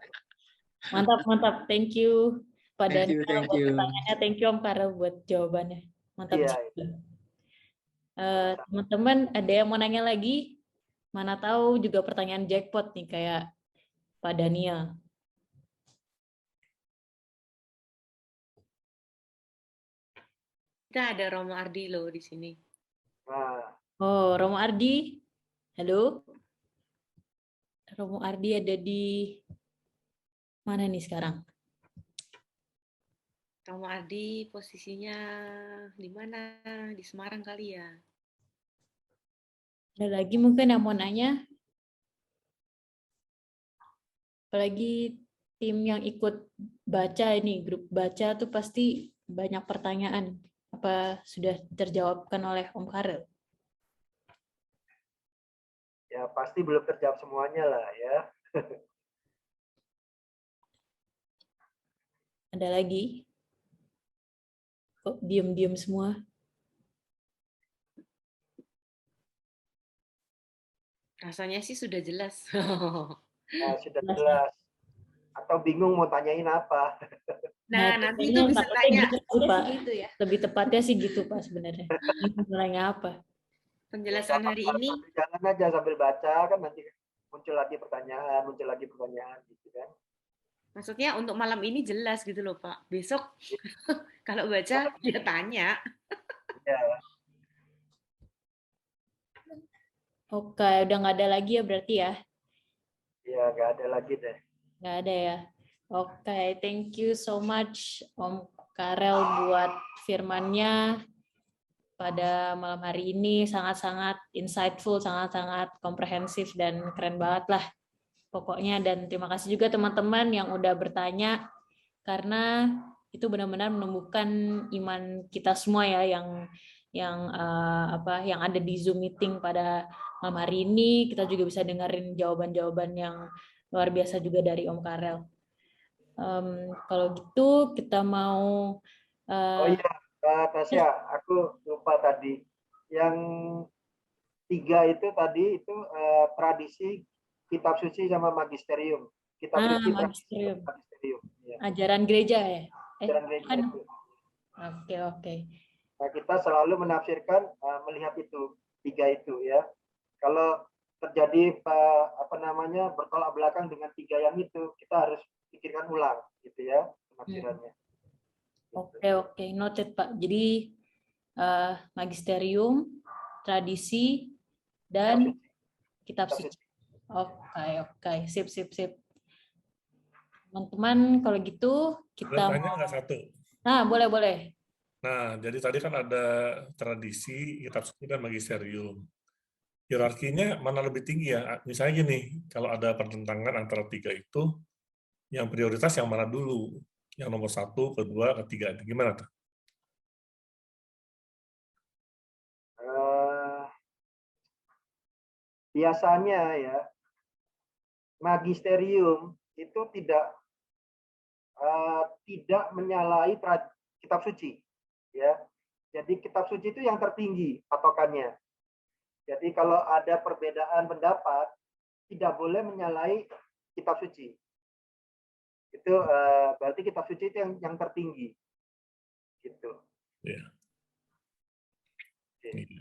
Mantap. Thank you Pak Daniel buat pertanyaannya. Thank you Om Karel buat jawabannya. Mantap juga. Teman-teman, ada yang mau nanya lagi? Mana tahu juga pertanyaan jackpot nih kayak Pak Daniel. Kita ada Romo Ardi loh di sini. Oh, Romo Ardi. Halo. Romo Ardi ada di mana nih sekarang? Romo Ardi posisinya di mana? Di Semarang kali ya. Ada lagi mungkin yang mau nanya? Apalagi tim yang ikut baca ini, grup baca tuh pasti banyak pertanyaan. Apa sudah terjawabkan oleh Om Karel? Ya, pasti belum terjawab semuanya lah ya. Ada lagi? Kok diam-diam semua? Rasanya sih sudah jelas. Nah, sudah jelas. Atau bingung mau tanyain apa. Nah, nanti itu bisa tanya gitu, Pak. gitu ya. Lebih tepatnya sih gitu, Pak, sebenarnya. Nanya apa? Penjelasan hari ini. Jangan aja sambil baca, kan nanti muncul lagi pertanyaan gitu kan. Maksudnya untuk malam ini jelas gitu loh, Pak. Besok kalau baca dia tanya. Ya. Oke, udah nggak ada lagi ya berarti ya? Ya, nggak ada lagi deh. Nggak ada ya. Oke, thank you so much Om Karel buat firmannya pada malam hari ini, sangat-sangat insightful, sangat-sangat komprehensif dan keren banget lah pokoknya. Dan terima kasih juga teman-teman yang udah bertanya, karena itu benar-benar menumbuhkan iman kita semua ya, yang ada di Zoom meeting pada malam hari ini. Kita juga bisa dengerin jawaban-jawaban yang luar biasa juga dari Om Karel. Kalau gitu kita mau Oh iya, Tasya, aku lupa tadi. Yang 3 itu tadi itu tradisi, kitab suci sama magisterium. Kitab suci, tradisi, magisterium. magisterium. Ya. Ajaran gereja ya? Ajaran gereja itu. Oke. Nah, kita selalu menafsirkan melihat itu 3 itu ya. Kalau terjadi bertolak belakang dengan 3 yang itu, kita harus pikirkan ulang gitu ya penafsirannya. Oke, noted Pak. Jadi magisterium, tradisi, dan kitab suci. Oke, sip. Teman-teman, kalau gitu kita Tanya nggak satu? Nah, boleh. Nah, jadi tadi kan ada tradisi, kitab suci, dan magisterium. Hierarkinya mana lebih tinggi ya? Misalnya gini, kalau ada pertentangan antara 3 itu, yang prioritas yang mana dulu? Yang nomor 1, kedua, ketiga, gimana tuh? Biasanya ya, magisterium itu tidak menyalahi kitab suci, ya. Jadi kitab suci itu yang tertinggi patokannya. Jadi kalau ada perbedaan pendapat, tidak boleh menyalahi kitab suci. Itu berarti kitab suci itu yang tertinggi, gitu. Ya. Oke.